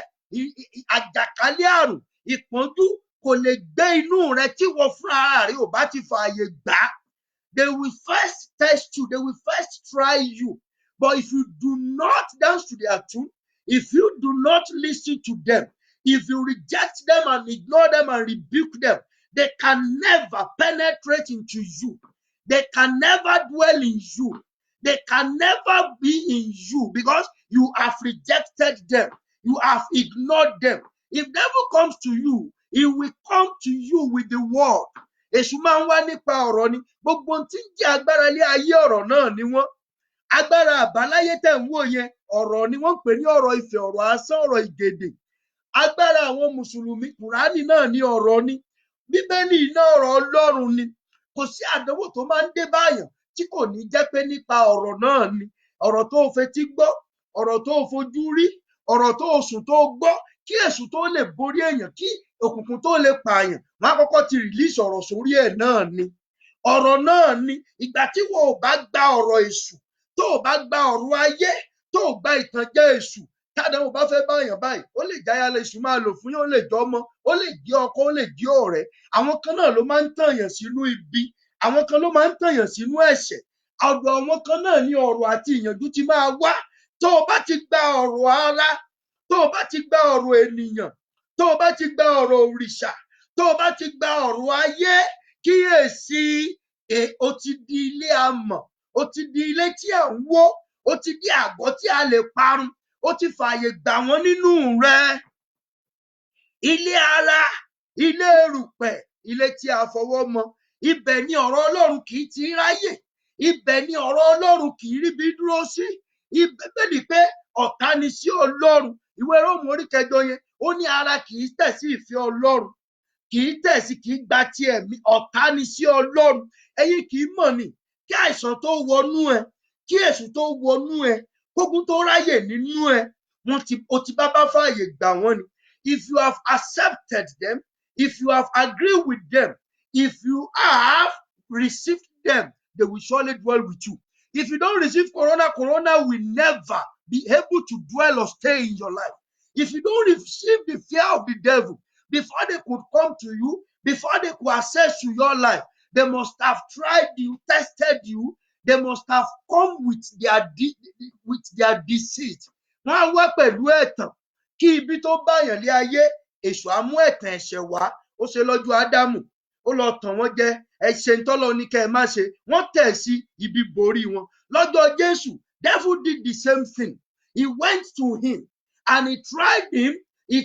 àjàkálẹ̀ àrùn, ìpọ́njú kò lè gbé inú rẹ tí wọ́n fún ara rẹ ò bá ti fààyè gbà. They will first test you, they will first try you. But if you do not dance to their tune, if you do not listen to them, if you reject them and ignore them and rebuke them, they can never penetrate into you. They can never dwell in you. They can never be in you because you have rejected them. You have ignored them. If devil comes to you, he will come to you with the word. Èṣù máa ń wá nípa ọ̀rọ̀ ni. Gbogbo tí ń jẹ́ agbára ilé ayé ọ̀rọ̀ náà ni wọ́n. Agbára àbáláyé tẹ̀ ń wò yẹn ọ̀rọ̀ ni wọ́n ń pè ní ọ̀rọ̀ ìfẹ́, ọ̀rọ̀ asán, ọ̀rọ̀ ìgèdè. Agbára àwọn Mùsùlùmí, Kùránì náà ní ọ̀rọ̀ ni. Bíbélì náà ọ̀rọ̀ Ọlọ́run ni. Kò sí àdánwò tó máa ń dé báyàn tí kò ní jẹ́ pé nípa ọ̀rọ̀ náà ni. Ọ̀rọ̀ tó fetí gbọ́, ọ̀rọ̀ tó fojú rí, ọ̀rọ̀ tó sùn tó gbọ́, kí èṣù tó lè borí èèyàn, kí òkùnkùn tó lè pààyàn, wọ́n á kọ́kọ́ ti rìlíìsì ọ̀rọ̀ sórí ẹ̀ náà ni. Ọ̀rọ̀ náà ni. Ìgbà tí wọn ò bá gba ọ̀rọ̀ èṣù, tó ò bá gba ọ̀rọ̀ ayé, tó ò gba ìtànjẹ èṣù, tádàwọn bá fẹ́ báyàn báyìí, ó lè jáyà lèṣù máa lò fún yín, ó lè jọmọ, ó lè jẹ́ ọkọ, ó lè jẹ́ ọ̀rẹ́. Àwọn kan náà ló máa ń tànyàn sínú ibi, àwọn kan ló máa ń tànyàn sínú ẹ̀ṣẹ̀. Ọ̀dọ̀ àwọn kan náà ni ọ̀rọ̀ àti ìyànjú ti máa wá. Tó o bá ti gba ọ̀rọ̀ ara, tó o bá ti gba ọ̀rọ̀ ènìyàn, tó o bá ti gba ọ̀rọ̀ òrìṣà, tó o bá ti gba ọ̀rọ̀ ayé, kíyèsí, o ti di ilé amọ̀, o ti di ilé tí à ń wó, o ti di àgọ́ tí a lè parun, o ti fààyè gbà wọ́n nínú rẹ. Ilé ara, ilé erùpẹ̀, ilé tí a fọwọ́ mọ, ibẹ̀ ni ọ̀rọ̀ Ọlọ́run kì í ti ráyè, ibẹ̀ ni ọ̀rọ̀ Ọlọ́run kì í ríbi dúró sí. Bíbélì pé ọ̀tá ni sí Ọlọ́run. Ìwé Róòmù orí 8 yẹn, ó ní ara kì í tẹ̀ sí ìfẹ́ Ọlọ́run, kì í tẹ̀ sí, kì í gba ti ẹ̀mí. Ọ̀tá ni sí Ọlọ́run. Ẹ̀yin kì í mọ̀ ni, kí àìsàn tó wọnú ẹ, kí èṣù tó wọnú ẹ, kógun tó ráyè nínú ẹ, o ti bá fààyè gbà wọ́n ni. If you have accepted them, if you have agreed with them, if you have received them, they will surely dwell with you. If you don't receive corona, corona will never be able to dwell or stay in your life. If you don't receive the fear of the devil, before they could come to you, before they could access to your life, they must have tried you, tested you. They must have come with their deceit. Wọ́n á wá pẹ̀lú ẹ̀tàn. Kí ibi tó báyàn lé ayé, èṣù á mú ẹ̀tàn ẹ̀ṣẹ̀ wá. Ó ṣe lọ́jọ́ Ádámù, ó lọ tàn wọ́n jẹ, ẹ̀ṣẹ̀ ntọ́lọ́ ní kẹ́ ẹ má ṣe, wọ́n tẹ̀ sí ibi borí wọn. Lọ́jọ́ Jésù, devil did the same thing. He went to him and he tried him, he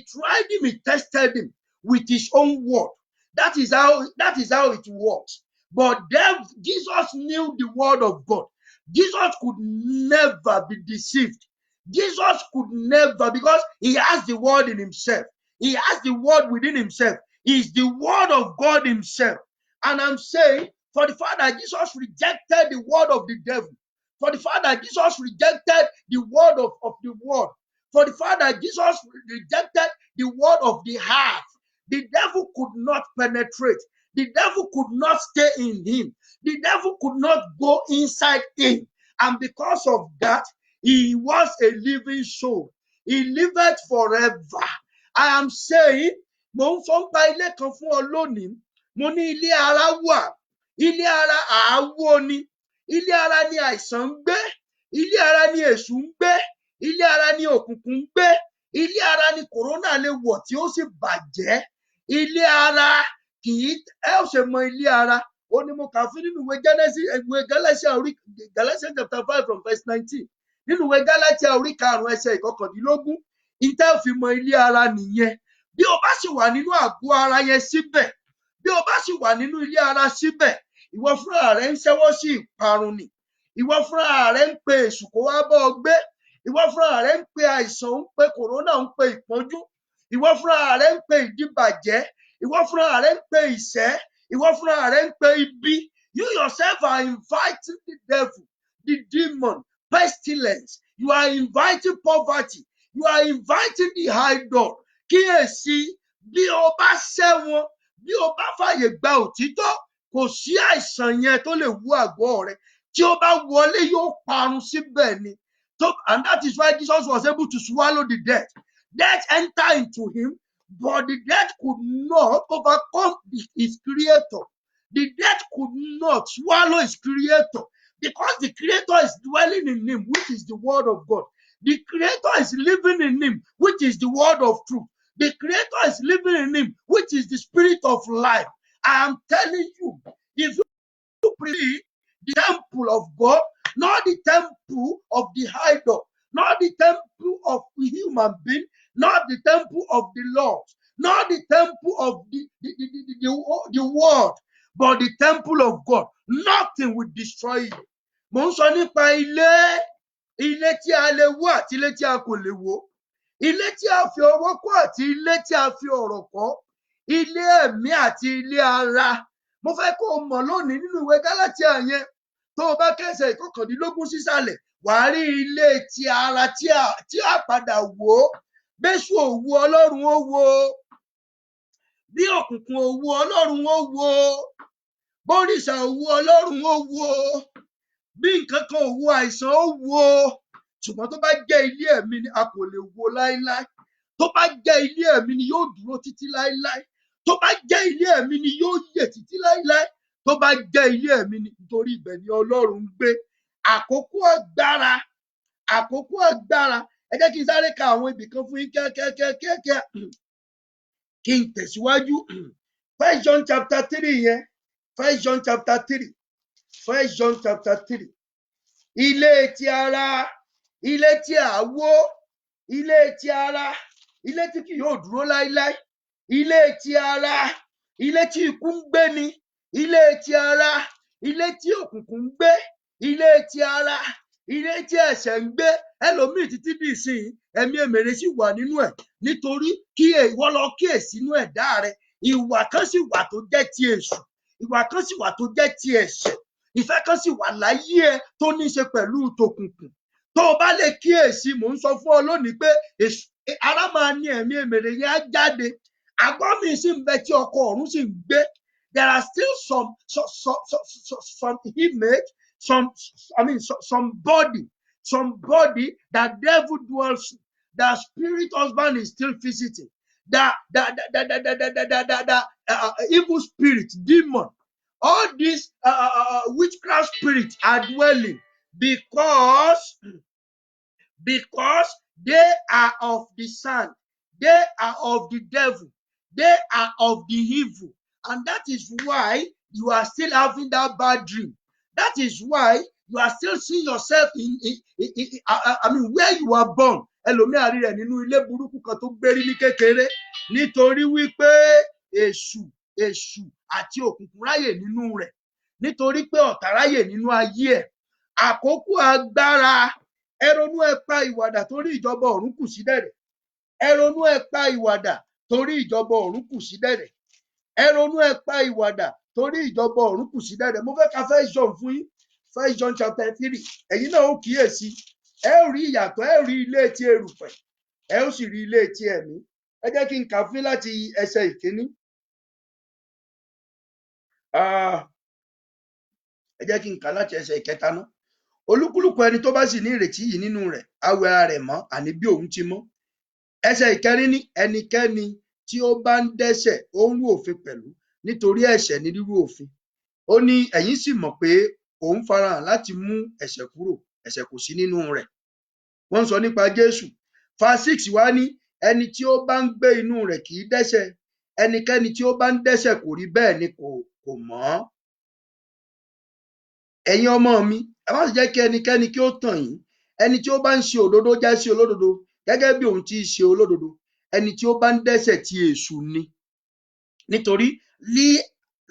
tested him with his own word. That is how it works. But Jesus knew the word of God. Jesus could never be deceived. Jesus could never, because he has the word in himself. He has the word within himself. He is the word of God himself. And I'm saying, for the fact that Jesus rejected the word of the devil, for the fact that Jesus rejected the word of the world, for the fact that Jesus rejected the word of the heart, the devil could not penetrate. The devil could not stay in him. The devil could not go inside him. And because of that, he was a living soul. He lived forever. I am saying, mo ń sọ nípa ilé kan fún ọ lónìí. Mo ní ilé ara wà. Ilé ara àáwó ni. Ilé ara ni àìsàn ń gbé. Ilé ara ni èṣù ń gbé. Ilé ara ni òkùnkùn ń gbé. Ilé ara ni kòrónà lè wọ̀ tí ó sì bàjẹ́. Ilé ara kì í, ẹ ó ṣe mọ ilé ara. Ó ní mo kà fún nínú ìwé Galatians chapter 5 from verse 19. Nínú ìwé Gálátíà orí 5 ẹsẹ̀ 19. Ìtẹ́ ò fi mọ ilé ara nìyẹn. Bí o bá sì wà nínú àgọ́ ara yẹn síbẹ̀, bí o bá sì wà nínú ilé ara síbẹ̀, ìwọ fúnra rẹ ń ṣẹ́wọ́ sí ìparun ni. Ìwọ fúnra rẹ ń pe èṣù kó wá bọ́ ọ gbé. Ìwọ fúnra rẹ ń pe àìsàn, ń pe kòrónà, ń pe ìpọ́njú. Ìwọ fúnra rẹ ń pe ìdíbàjẹ́. Ìwọ fúnra rẹ ń pe ìṣẹ́. Ìwọ fúnra rẹ ń pe ibi. You yourself are inviting the devil, the demon, pestilence. You are inviting poverty. You are inviting the idol. Kíyèsí, bí o bá ṣẹ́ wọn, bí o bá fàyè gba òtítọ́, kò sí àìsàn yẹn tó lè wú àgọ́ rẹ. Tí ó bá wọlé yóò parun síbẹ̀ ni. And that is why Jesus was able to swallow the death. Death entered into him, but the death could not overcome his creator. The death could not swallow his creator, because the creator is dwelling in him, which is the word of God. The creator is living in him, which is the word of truth. The creator is living in him, which is the spirit of life. I am telling you, if you pray the temple of God, not the temple of the idol, not the temple of the human being, not the temple of the Lord, not the temple of the world, but the temple of God, nothing will destroy you. Mo ń sọ nípa ilé tí a lè wó àti ilé tí a kò lè wó, ilé tí a fi ọwọ́ kọ́ àti ilé tí a fi ọ̀rọ̀ kọ́, ilé ẹ̀mí àti ilé ara. Mo fẹ́ kó o mọ̀ lónìí nínú ìwé Gálátíà yẹn, tó o bá kẹ́sẹ̀ ìkọkàndínlógún sísàlẹ̀, wàá rí ilé ti ara tí a padà wó. Bẹ́sù òwú Ọlọ́run ó wó, bí òkùnkùn òwú Ọlọ́run ó wó, bórìṣà òwú Ọlọ́run ó wó, bí nǹkan kan òwú àìsàn ó wó. Ṣùgbọ́n tó bá jẹ́ ilé ẹ̀mí ni a kò lè wó láéláé. Tó bá jẹ́ ilé ẹ̀mí ni yóò dúró títí láéláé. Tó bá jẹ́ ilé ẹ̀mí ni yóò yè títí láéláé. Tó bá jẹ́ ilé ẹ̀mí ni, nítorí ibẹ̀ ni Ọlọ́run ń gbé. Àkókò agbára, àkókò agbára. Ẹ jẹ́ kí n sáré ka àwọn ibì kan fún yín kíákíá kí n tẹ̀síwájú. 1 John chapter 3 yẹn, 1 John chapter 3, 1 John chapter 3. Ilé ti ara, ilé tí a wó, ilé ti ara, ilé tí kì yóò dúró láéláé, ilé ti ara, ilé tí ikú ń gbé ni, ilé ti ara, ilé tí òkùnkùn ń gbé, ilé ti ara, ilé tí ẹ̀ṣẹ̀ ń gbé. Ẹlòmíì títí di ìsìn ẹ̀mí èmèrè sì wà nínú ẹ̀, nítorí kí ìwọ lọ kíyèsí inú ẹ̀dá rẹ. Ìwà kan sì wà tó jẹ́ ti èṣù, ìwà kan sì wà tó jẹ́ ti ẹ̀ṣẹ̀, ìfẹ́ kan sì wà láyé ẹ tó ní í ṣe pẹ̀lú tòkùnkùn. Tó o bá lè kíyèsí, mò ń sọ fún ọ lónìí pé ara máa ní ẹ̀mí èmèrè yẹn á jáde. Àgọ́ mi sì ń bẹ tí ọkọ ọ̀run sì ń gbé. There are still some image, some body that devil dwells in. That spirit husband is still visiting. That evil spirit, demon, all these witchcraft spirits are dwelling because they are of the sand, they are of the devil, they are of the evil. And that is why you are still having that bad dream. That is why you are still seeing yourself where you are born. Ẹlòmíì àrí rẹ̀ nínú ilé burúkú kan tó gbérí ní kékeré, nítorí wípé èṣù àti òkùnkùn ráyè nínú rẹ̀, nítorí pé ọ̀tá ráyè nínú ayé ẹ̀. Àkókò agbára. Ẹ ronú ẹ pa ìwàdà torí ìjọba ọ̀run kù sí dẹ̀dẹ̀. Ẹ ronú ẹ pa ìwàdà torí ìjọba ọ̀run kù sí dẹ̀dẹ̀. Ẹ ronú ẹ pa ìwàdà torí ìjọba ọ̀run kù sí dẹ̀dẹ̀. Mo fẹ́ ka 1 John fún yín, 1 John chapter 3. Ẹ̀yin náà ó kíyèsí, ẹ ó rí ìyàtọ̀, ẹ ó rí ilé tí erùpẹ̀, ẹ ó sì rí ilé tí ẹ̀mí. Ẹ jẹ́ kí n kà fún yín láti ẹsẹ̀ ìkíní. Ẹ jẹ́ kí n kà láti ẹsẹ̀ ìkẹta náà. Olúkúlùkù ẹni tó bá sì ní ìrètí yìí nínú rẹ̀, á wẹ ara rẹ̀ mọ́, àní bí òun ti mọ́. Ẹsẹ̀ ìkẹrin ní ẹnikẹ́ni tí ó bá ń dẹ́ṣẹ̀ ó ń rú òfin pẹ̀lú, nítorí ẹ̀ṣẹ̀ ni rírú òfin. Ó ní ẹ̀yin sì mọ̀ pé òun farahàn láti mú ẹ̀ṣẹ̀ kúrò, ẹ̀ṣẹ̀ kò sí nínú rẹ̀. Wọ́n ń sọ nípa Jésù. Verse 6 wá ní ẹni tí ó bá ń gbé inú rẹ̀ kì í dẹ́ṣẹ̀, ẹnikẹ́ni tí ó bá ń dẹ́ṣẹ̀ kò rí bẹ́ẹ̀ ni kò mọ̀. Ẹ̀yin ọmọ mi, ẹ má sì jẹ́ kí ẹnikẹ́ni kí ó tàn yín. Ẹni tí ó bá ń ṣe òdodo já sí olódodo, gẹ́gẹ́ bí òun ti ṣe olódodo. Ẹni tí ó bá ń dẹ́ṣẹ̀ ti èṣù ni. Nítorí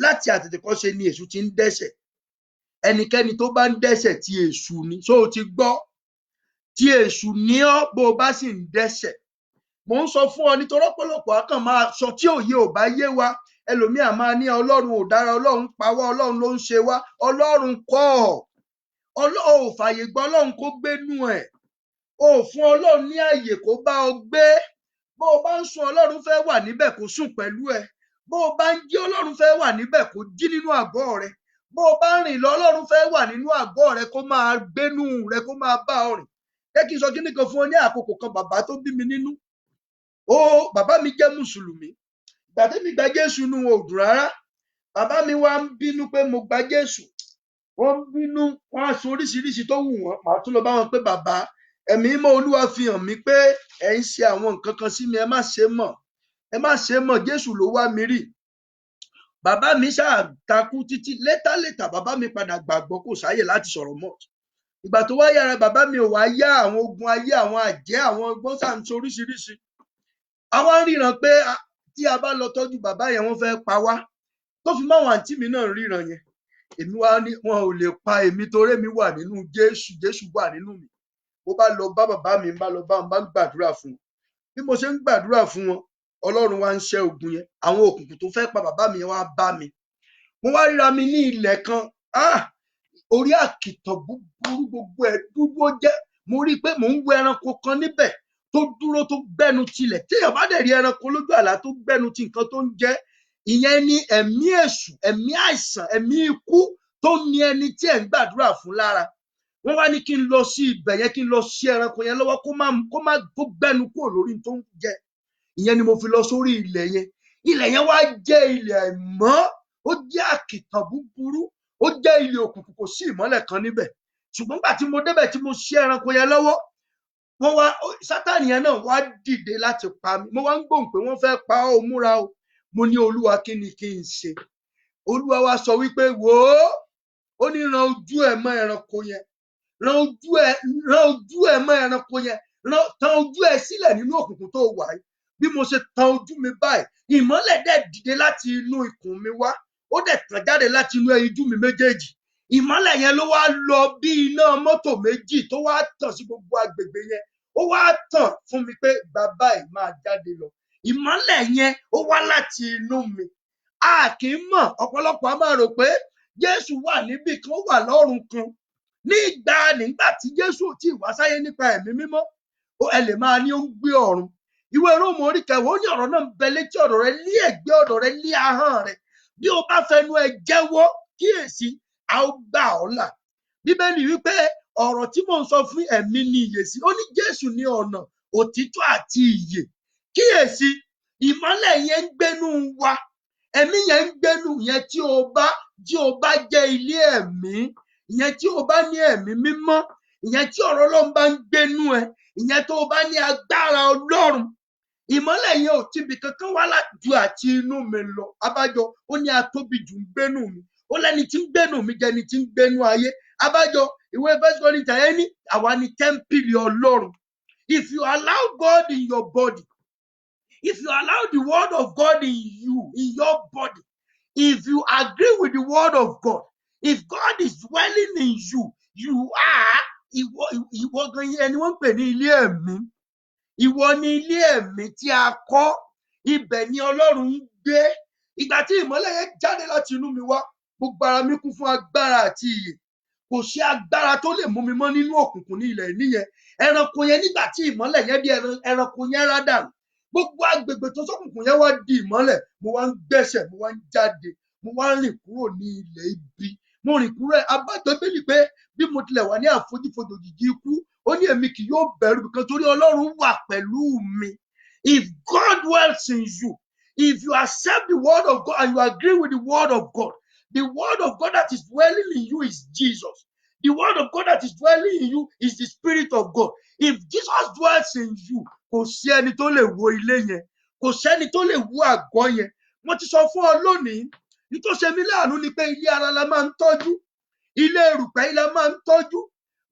láti àtètèkọ́ṣe ni èṣù ti ń dẹ́ṣẹ̀. Ẹnikẹ́ni tó bá ń dẹ́ṣẹ̀ ti èṣù ni. So o ti gbọ́, ti èṣù ni ọ́ bó o bá sì ń dẹ́ṣẹ̀. Mo ń sọ fún ọ nítorí ọ̀pọ̀lọpọ̀ akàn máa sọ tí òye ò bá yé wa. Ẹlòmíà máa ní Ọlọ́run ò dára, Ọlọ́run pa wá, Ọlọ́run ló ń ṣe wá. Ọlọ́run kọ́, ò fàyè gba Ọlọ́run kó gbénú ẹ̀, ò fún Ọlọ́run ní àyè kó bá ọ gbé. Bó o bá ń sùn, Ọlọ́run fẹ́ wà níbẹ̀ kó sùn pẹ̀lú ẹ. Bó o bá ń jí, Ọlọ́run fẹ́ wà níbẹ̀ kó jí nínú àgọ́ rẹ. Bó o bá ń rìn lọ, Ọlọ́run fẹ́ wà nínú àgọ́ rẹ kó máa gbénú rẹ, kó máa bá ọ rìn. Jẹ́ kí n sọ kíní kan fún ọ. Ní àkókò kan, bàbá tó bí mi nínú, bàbá mi jẹ́ Mùsùlùmí. Ìgbà tí mi gba Jésù inú wọn ò dùn rárá. Bàbá mi wá ń bínú pé mo gba Jésù. Wọ́n ń bínú, wọ́n á sọ oríṣiríṣi tó wù wọ́n. Màá tún lọ bá wọn pé bàbá, ẹ̀mí mímọ́ Olúwa fi hàn mí pé ẹ̀ ń ṣe àwọn nǹkan kan sí mi, ẹ má ṣe mọ́. Ẹ má ṣe mọ́, Jésù ló wá mi rí. Bàbá mi ṣáà takú títí. Létà bàbá mi padà gbàgbọ́, kò sáyè láti sọ̀rọ̀ mọ́. Ìgbà tó wá yára, bàbá mi ò wá yá, àwọn ogun ayé, àwọn àjẹ́, àwọn ọgbọ́n ṣáà ń sọ oríṣiríṣi. Àwa ń ríran pé tí a bá lọ tọ́jú bàbá yẹn, wọ́n fẹ́ pa wá. Tó fi máwọn àǹtí mi náà ríran yẹn. Èmi wá ní wọn ò lè pa èmi torí mi wà nínú Jésù, Jésù wà nínú mi. Mo bá lọ bá bàbá mi, bá lọ bá wọn, bá ń gbàdúrà fún wọn. Bí mo ṣe ń gbàdúrà fún wọn, Ọlọ́run wá ń ṣẹ́ ogun yẹn. Àwọn òkùnkùn tó fẹ́ pa bàbá mi wá bá mi. Mo wá ríra mi ní ilẹ̀ kan. Orí àkìtàn búburú, gbogbo ẹ̀ dúró jẹ́. Mo rí i pé mò ń wo ẹranko kan níbẹ̀ tó dúró, tó gbẹ́nu tilẹ̀. Tí èèyàn bá dẹ̀ rí ẹranko lójú àlá tó gbẹ́nu ti nǹkan tó ń jẹ, ìyẹn ni ẹ̀mí èṣù, ẹ̀mí àìsàn, ẹ̀mí ikú tó ní ẹni tí ẹ̀ ń gbàdúrà fún lára. Wọ́n wá ní kí n lọ sí ibẹ̀ yẹn, kí n lọ sí ẹranko yẹn lọ́wọ́ kó má tó gbẹ́nu kúrò lórí tó ń jẹ. Ìyẹn ni mo fi lọ sórí ilẹ̀ yẹn. Ilẹ̀ yẹn wá jẹ́ ilẹ̀ àìmọ́, ó jẹ́ àkìtàn búburú, ó jẹ́ ilẹ̀ òkùnkùn, kò sí ìmọ́lẹ̀ kan níbẹ̀. Ṣùgbọ́n nígbà tí mo débẹ̀, tí mo ṣí ẹranko yẹn lọ́wọ́, Sátánì yẹn náà wá dìde láti pa mí. Mo wá ń gbóhùn pé wọ́n fẹ́ pa ọ́, múra o. Mo ní Olúwa, kí ni kí n ṣe? Olúwa wá sọ wípé wò ó ní ran ojú ẹ̀ mọ́ ẹranko yẹn, ran ojú ẹ̀ mọ́ ẹranko yẹn, tan ojú ẹ̀ sílẹ̀ nínú òkùnkùn tó wà yìí. Bí mo ṣe tan ojú mi báyìí, ìmọ́lẹ̀ dẹ̀ dìde láti inú ikùn mi wá, ó dẹ̀ tàn jáde láti inú ẹyinjú mi méjèèjì. Ìmọ́lẹ̀ yẹn ló wá lọ bí iná mọ́tò méjì tó wá tàn sí gbogbo agbègbè yẹn. Ó wá tàn fún mi pé bàbá ẹ̀ máa jáde lọ. Ìmọ́lẹ̀ yẹn ó wá láti inú mi. A kì í mọ̀, ọ̀pọ̀lọpọ̀ a máa rò pé Jésù wà níbì kan, ó wà lọ́run kan. Nígbà tí Jésù ò tí ì wá sáyé nípa ẹ̀mí mímọ́, ẹ lè máa ní ó ń gbé ọ̀run. Ìwé Róòmù orí 10, ó ní ọ̀rọ̀ náà ń bẹ létí ọ̀dọ̀ rẹ, ní ẹ̀gbẹ́ ọ̀dọ̀ rẹ, ní ahọ́n rẹ. Bí o bá fẹnu ẹ jẹ́wọ́, kíyèsí, a ó gbà ọ́ là. Bíbélì wípé ọ̀rọ̀ tí mò ń sọ fún ẹ̀mí ni ìyè sí. Ó ní Jésù ní ọ̀nà, òtítọ́ àti ìyè. Kíyèsí, ìmọ́lẹ̀ yẹn ń gbénú wa. Ẹ̀mí yẹn ń gbénú yẹn tí o bá jẹ́ ilé ẹ̀mí, ìyẹn tí o bá ní ẹ̀mí mímọ́, ìyẹn tí ọ̀rọ̀ Ọlọ́run bá ń gbénú ẹ, ìyẹn tó o bá ní agbára Ọlọ́run. Ìmọ́lẹ̀ yẹn ò tíbi kankan wá láti àti inú mi lọ. Abájọ, ó ní atóbi jù ń gbénú mi. Ó lẹ́ni tí ń gbénú mi jẹ́ ẹni tí ń gbénú ayé. Abájọ, ìwé First Corinthians yẹn ní àwa ni tẹ́ḿpìlì Ọlọ́run. If you allow God in your body, if you allow the word of God in you, in your body, if you agree with the word of God, if God is dwelling in you, you are, ìwọ gan ẹni wọ́n ń pè ní ilé ẹ̀mí. Ìwọ ni ilé ẹ̀mí tí a kọ́, ibẹ̀ ni Ọlọ́run ń gbé. Ìgbà tí ìmọ́lẹ̀ yẹn jáde láti inú mi wá, gbogbo ara mi kún fún agbára àti ìyè. Kò sí agbára tó lè mú mi mọ́ nínú òkùnkùn ní ilẹ̀ níyẹn. Ẹranko yẹn, nígbà tí ìmọ́lẹ̀ yẹn bí ẹranko yẹn rádànù, gbogbo agbègbè tó ṣókùnkùn yẹn wá di ìmọ́lẹ̀. Mo wá ń gbẹ́sẹ̀, mo wá ń jáde, mo wá ń rìn kúrò ní ilẹ̀ ibi. Mo rìn kúrò. Abájọ Bíbélì pé bí mo tilẹ̀ wà ní àfonífojì òjìji ikú, ó ní èmi kì yóò bẹ̀rù nǹkan torí Ọlọ́run wà pẹ̀lú mi. If God dwells in you, if you accept the word of God and you agree with the word of God, the word of God that is dwelling in you is Jesus. The word of God that is dwelling in you is the Spirit of God. If Jesus dwells in you, kò sí ẹni tó lè wo ilé yẹn, kò sẹ́ni tó lè wo àgọ́ yẹn. Mo ti sọ fún ọ lónìí, ní tó ṣe mí láàánú ni pé ilé ara la máa ń tọ́jú, ilé erùpẹ̀ la máa ń tọ́jú.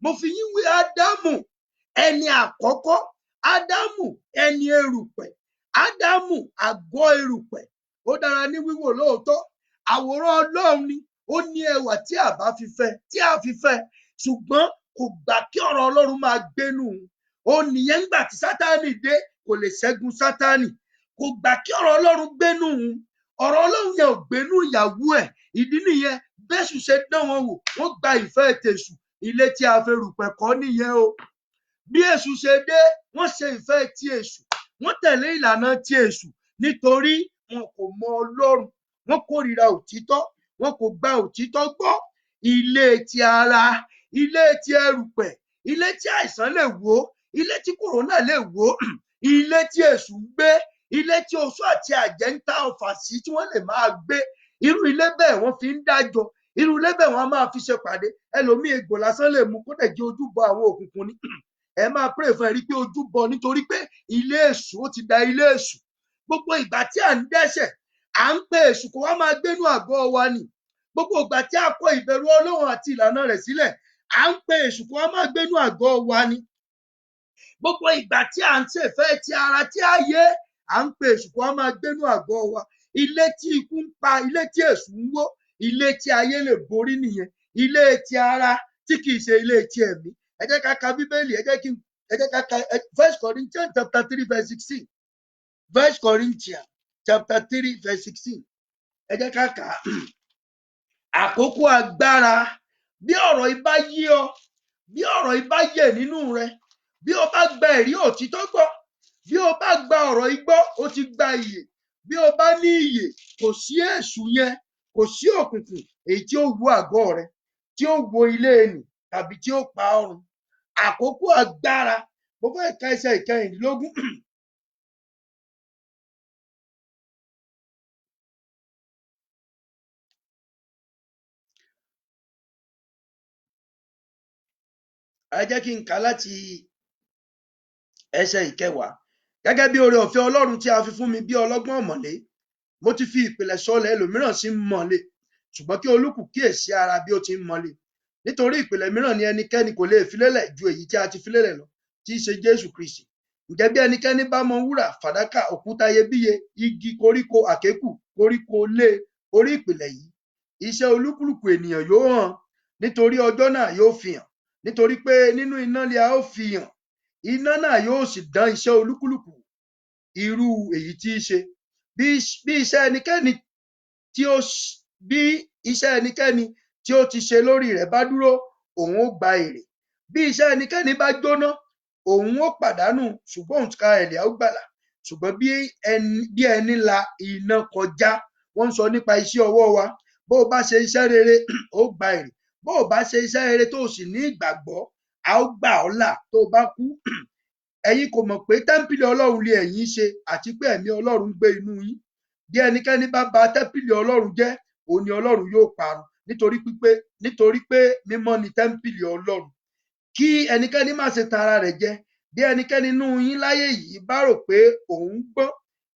Mo fi yín wé Ádámù, ẹni àkọ́kọ́, Ádámù ẹni erùpẹ̀, Ádámù àgọ́ erùpẹ̀. Ó dára ní wíwò lóòótọ́, àwòrán Ọlọ́run ni, ó ní ẹwà tí a fi fẹ́, ṣùgbọ́n kò gbà kí ọ̀rọ̀ Ọlọ́run máa gbénú. Ó nìyẹn nígbà tí Sátánì dé, kò lè ṣẹ́gun Sátánì. Kò gbà kí ọ̀rọ̀ Ọlọ́run gbénú. Ọ̀rọ̀ Ọlọ́run yẹn ò gbénú ìyàwó ẹ̀. Ìdí nìyẹn bẹ́sù ṣe dán wọn wò, wọ́n gba ìfẹ́ tèṣù. ilé tí a fi erùpẹ̀ kọ́ nìyẹn o. Bí èṣù ṣe dé, wọ́n ṣe ìfẹ́ ti èṣù, wọ́n tẹ̀lé ìlànà ti èṣù nítorí wọn kò mọ Ọlọ́run, wọ́n kórìíra òtítọ́, wọn kò gba òtítọ́ gbọ́. Ilé ti ara, ilé ti erùpẹ̀, ilé tí àìsàn lè wó, ilé tí kòrónà lè wó, ilé tí èṣù ń gbé, ilé tí oṣó àti àjẹ́ ń ta ọfà sí tí wọ́n lè máa gbé. Irú ilé bẹ́ẹ̀ wọ́n fi ń dájọ́, irú ilé bẹ́ẹ̀ wọ́n á máa fi ṣe pàdé. Ẹlòmíì egbò lásán lè mú kó dẹ̀ jẹ́ ojúbọ àwọn òkùnkùn ni. Ẹ máa pray fún ẹ rí pé ojúbọ nítorí pé ilé èṣù, ó ti da ilé èṣù. Gbogbo ìgbà tí à ń dẹ́ṣẹ̀, à ń pe èṣù kó wá máa gbénú àgọ́ wa ni. Gbogbo ìgbà tí a kọ ìbẹ̀rù Ọlọ́run àti ìlànà rẹ̀ sílẹ̀, à ń pe èṣù kó wá máa gbénú àgọ́ wa ni. Gbogbo ìgbà tí à ń ṣèfẹ́ ti ara tí ayé, à ń pe èṣù kó wá máa gbénú àgọ́ wa. Ilé tí ikú ń pa, ilé tí èṣù ń wó, ilé tí ayé lè borí nìyẹn. Ilé ti ara tí kì í ṣe ilé ti ẹ̀mí. Ẹ jẹ́ ká ka Bíbélì, ẹ jẹ́ ká ka 1 Corinthians chapter 3 verse 16. 1 Corinthians chapter 3 verse 16. Ẹ jẹ́ ká kà á. Àkókò agbára. Bí ọ̀rọ̀ ibà yí ọ, bí ọ̀rọ̀ ibà yè nínú rẹ, bí o bá gba ẹ̀rí òtítọ́ gbọ́, bí o bá gba ọ̀rọ̀ igbó, o ti gba ìyè. Bí o bá ní ìyè, kò sí èṣù yẹn, kò sí òkùnkùn èyí tí ó wó àgọ́ rẹ, tí ó wó ilé ẹnì tàbí tí ó pa ọrùn. Àkókò agbára. Mo fẹ́ ka ẹsẹ̀ ìkẹrìndínlógún. Ẹ jẹ́ kí n kà láti ẹsẹ̀ ìkẹwàá. Gẹ́gẹ́ bí oore ọ̀fẹ́ Ọlọ́run tí a fi fún mi bí ọlọ́gbọ́n ọ̀mọ̀lé, mo ti fi ìpìlẹ̀ sọlẹ̀, ẹlòmíràn sì ń mọ̀lé, ṣùgbọ́n kí olúkù kíyèsí ara bí ó ti ń mọ̀lé. Nítorí ìpìlẹ̀ mìíràn ni ẹnikẹ́ni kò lè fi lélẹ̀ ju èyí tí a ti fi lélẹ̀ lọ, tí í ṣe Jésù Kristi. Ǹjẹ́ bí ẹnikẹ́ni bá mọ wúrà, fàdákà, òkúta iyebíye, igi, koríko, àkékù, koríko lé orí ìpìlẹ̀ yìí, iṣẹ́ olúkúlùkù ènìyàn yóò hàn, nítorí ọjọ́ náà yóò fi hàn. Nítorí pé nínú iná ni a ó fi hàn, iná náà yóò sì dán iṣẹ́ olúkúlùkù irú èyí tí í ṣe. Bí iṣẹ́ ẹnikẹ́ni tí ó ti ṣe lórí rẹ̀ bá dúró, òun ó gba èrè. Bí iṣẹ́ ẹnikẹ́ni bá jóná, òun ó pàdánù, ṣùgbọ́n òun tìkára rẹ̀ á gbàlà. Ṣùgbọ́n bí ẹni la iná kọjá, wọ́n ń sọ nípa iṣẹ́ ọwọ́ wa. Bó o bá ṣe iṣẹ́ rere, ó gba èrè. Bó o bá ṣe iṣẹ́ rere tó o sì ní ìgbàgbọ́, a ó gbà ọ́ là tó o bá kú. Ẹ̀yin kò mọ̀ pé tẹ́ḿpìlì Ọlọ́run lé ẹ̀yin ṣe, àti pé ẹ̀mí Ọlọ́run ń gbé inú yín. Bí ẹnikẹ́ni bá ba tẹ́ḿpìlì Ọlọ́run jẹ́, òun ni Ọlọ́run yóò parun. Nítorí pé mímọ́ ni tẹ́ḿpìlì Ọlọ́run. Kí ẹnikẹ́ni má ṣe tan ara rẹ̀ jẹ. Bí ẹnikẹ́ni nínú yín láyé yìí bá rò pé òun gbọ́n,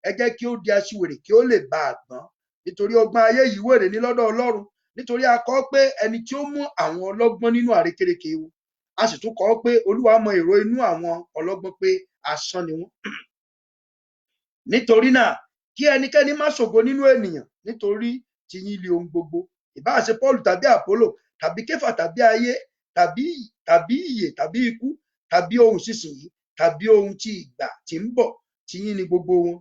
ẹ jẹ́ kí ó di aṣiwèrè kí ó lè bá a gbọ́n. Nítorí ọgbọ́n ayé yìí wèrè ní lọ́dọ̀ Ọlọ́run. Nítorí a kọ pé ẹni tí ó mú àwọn ọlọ́gbọ́n nínú àrékérekè wọn. A sì tún kọ pé Olúwa mọ èrò inú àwọn ọlọ́gbọ́n pé asán ni wọ́n. Nítorí náà, kí ẹnikẹ́ni má ṣògo nínú ènìyàn, nítorí tiyín ni ohun gbogbo. Ìbáà ṣe Pọ́ọ̀lù tàbí Àpólò, tàbí Kéfà tàbí ayé, tàbí ìyè tàbí ikú, tàbí ohun sísìnyí, tàbí ohun tí ìgbà tí ń bọ̀, tiyín ni gbogbo wọn.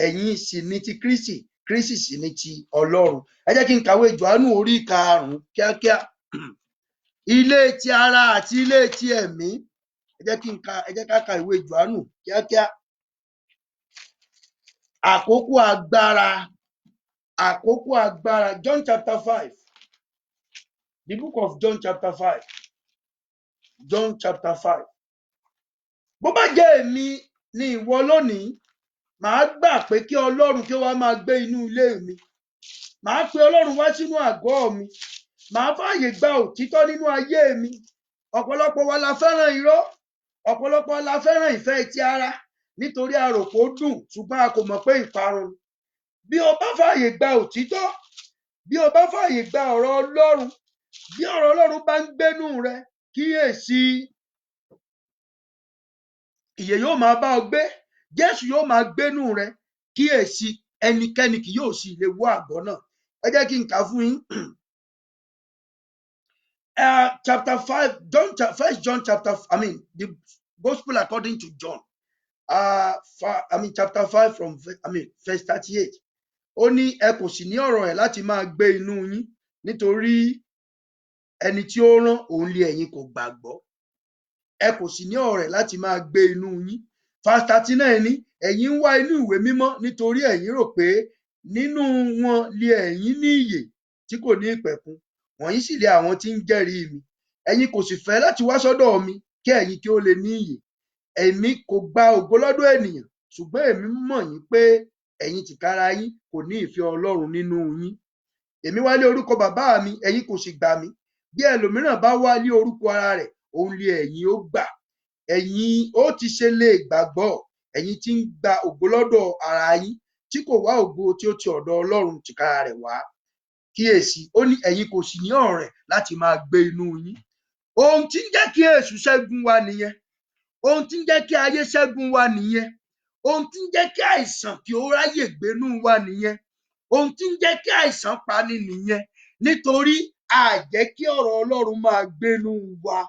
Ẹ̀yin sì ni ti Kristi, Kristi sì ni ti Ọlọ́run. Ẹ jẹ́ kí n kàwé Jòhánù orí 5 kíákíá. Ilé ti ara àti ilé ti ẹ̀mí. Ẹ jẹ́ ká ka ìwé Jòhánù kíákíá. Àkókò agbára. Àkókò agbára. John chapter 5. The book of John chapter 5. John chapter 5. Bó bá jẹ́ èmi ni ìwọ lónìí, màá gbà pé kí Ọlọ́run kí ó wá máa gbé inú ilé mi. Màá pe Ọlọ́run wá sínú àgọ́ mi. Màá fààyè gba òtítọ́ nínú ayé mi. Ọ̀pọ̀lọpọ̀ wa la fẹ́ràn irọ́. Ọ̀pọ̀lọpọ̀ wa la fẹ́ràn ìfẹ́ ti ara. Nítorí a rò pé ó dùn, ṣùgbọ́n a kò mọ̀ pé ìparun. Bí o bá fààyè gba òtítọ́, bí o bá fààyè gba ọ̀rọ̀ Ọlọ́run, bí ọ̀rọ̀ Ọlọ́run bá ń gbénú rẹ, kíyèsí, ìyè yóò máa bá ọ gbé. Jésù yóò máa gbénú rẹ, kíyèsí, ẹnikẹ́ni kì yóò sì lè wọ àgọ́ náà. Ẹ jẹ́ kí n kà fún yín. Chapter 5, First John chapter, the Gospel according to John. Chapter 5 from verse 38. Ó ní ẹ kò sì ní ọ̀rọ̀ ẹ̀ láti máa gbé inú yín, nítorí ẹni tí ó rán òun lé ẹ̀yin kò gbàgbọ́, ẹ kò sì ní ọ̀rẹ́ láti máa gbé inú yín. Verse 39 ní ẹ̀yin ń wá inú ìwé mímọ́ nítorí ẹ̀yin rò pé nínú wọn lé ẹ̀yin ní ìyè tí kò ní ìpẹ̀kun, wọ̀nyí sì lé àwọn tí ń jẹ́rìí mi. Ẹ̀yin kò sì fẹ́ láti wá sọ́dọ̀ mi kí ẹ̀yin kí ó lè ní ìyè. Èmi kò gba ògo lọ́dọ̀ ènìyàn, ṣùgbọ́n èmi mọ̀ yín pé ẹ̀yin tìkára yín kò ní ìfẹ́ Ọlọ́run nínú yín. Èmi wá lé orúkọ bàbá mi, ẹ̀yin kò sì gbà mí. Bí ẹlòmíràn bá wá lé orúkọ ara rẹ̀, òun lé ẹ̀yin ó gbà. Ẹ̀yin ó ti ṣe lè gbàgbọ́, ẹ̀yin tí ń gba ògo lọ́dọ̀ ara yín, tí kò wá ògo tí ó ti ọ̀dọ̀ Ọlọ́run tìkára rẹ̀ wá. Kíyèsí, ó ní ẹ̀yin kò sì ní ọ̀rẹ́ láti máa gbé inú yín. Ohun tí ń jẹ́ kí èṣù ṣẹ́gun wa nìyẹn. Ohun tí ń jẹ́ kí ayé ṣẹ́gun wa nìyẹn. Ohun tí ń jẹ́ kí àìsàn kí ó ráyè gbénú wa nìyẹn. Ohun tí ń jẹ́ kí àìsàn pani nìyẹn. Nítorí a jẹ́ kí ọ̀rọ̀ Ọlọ́run máa gbénú wa.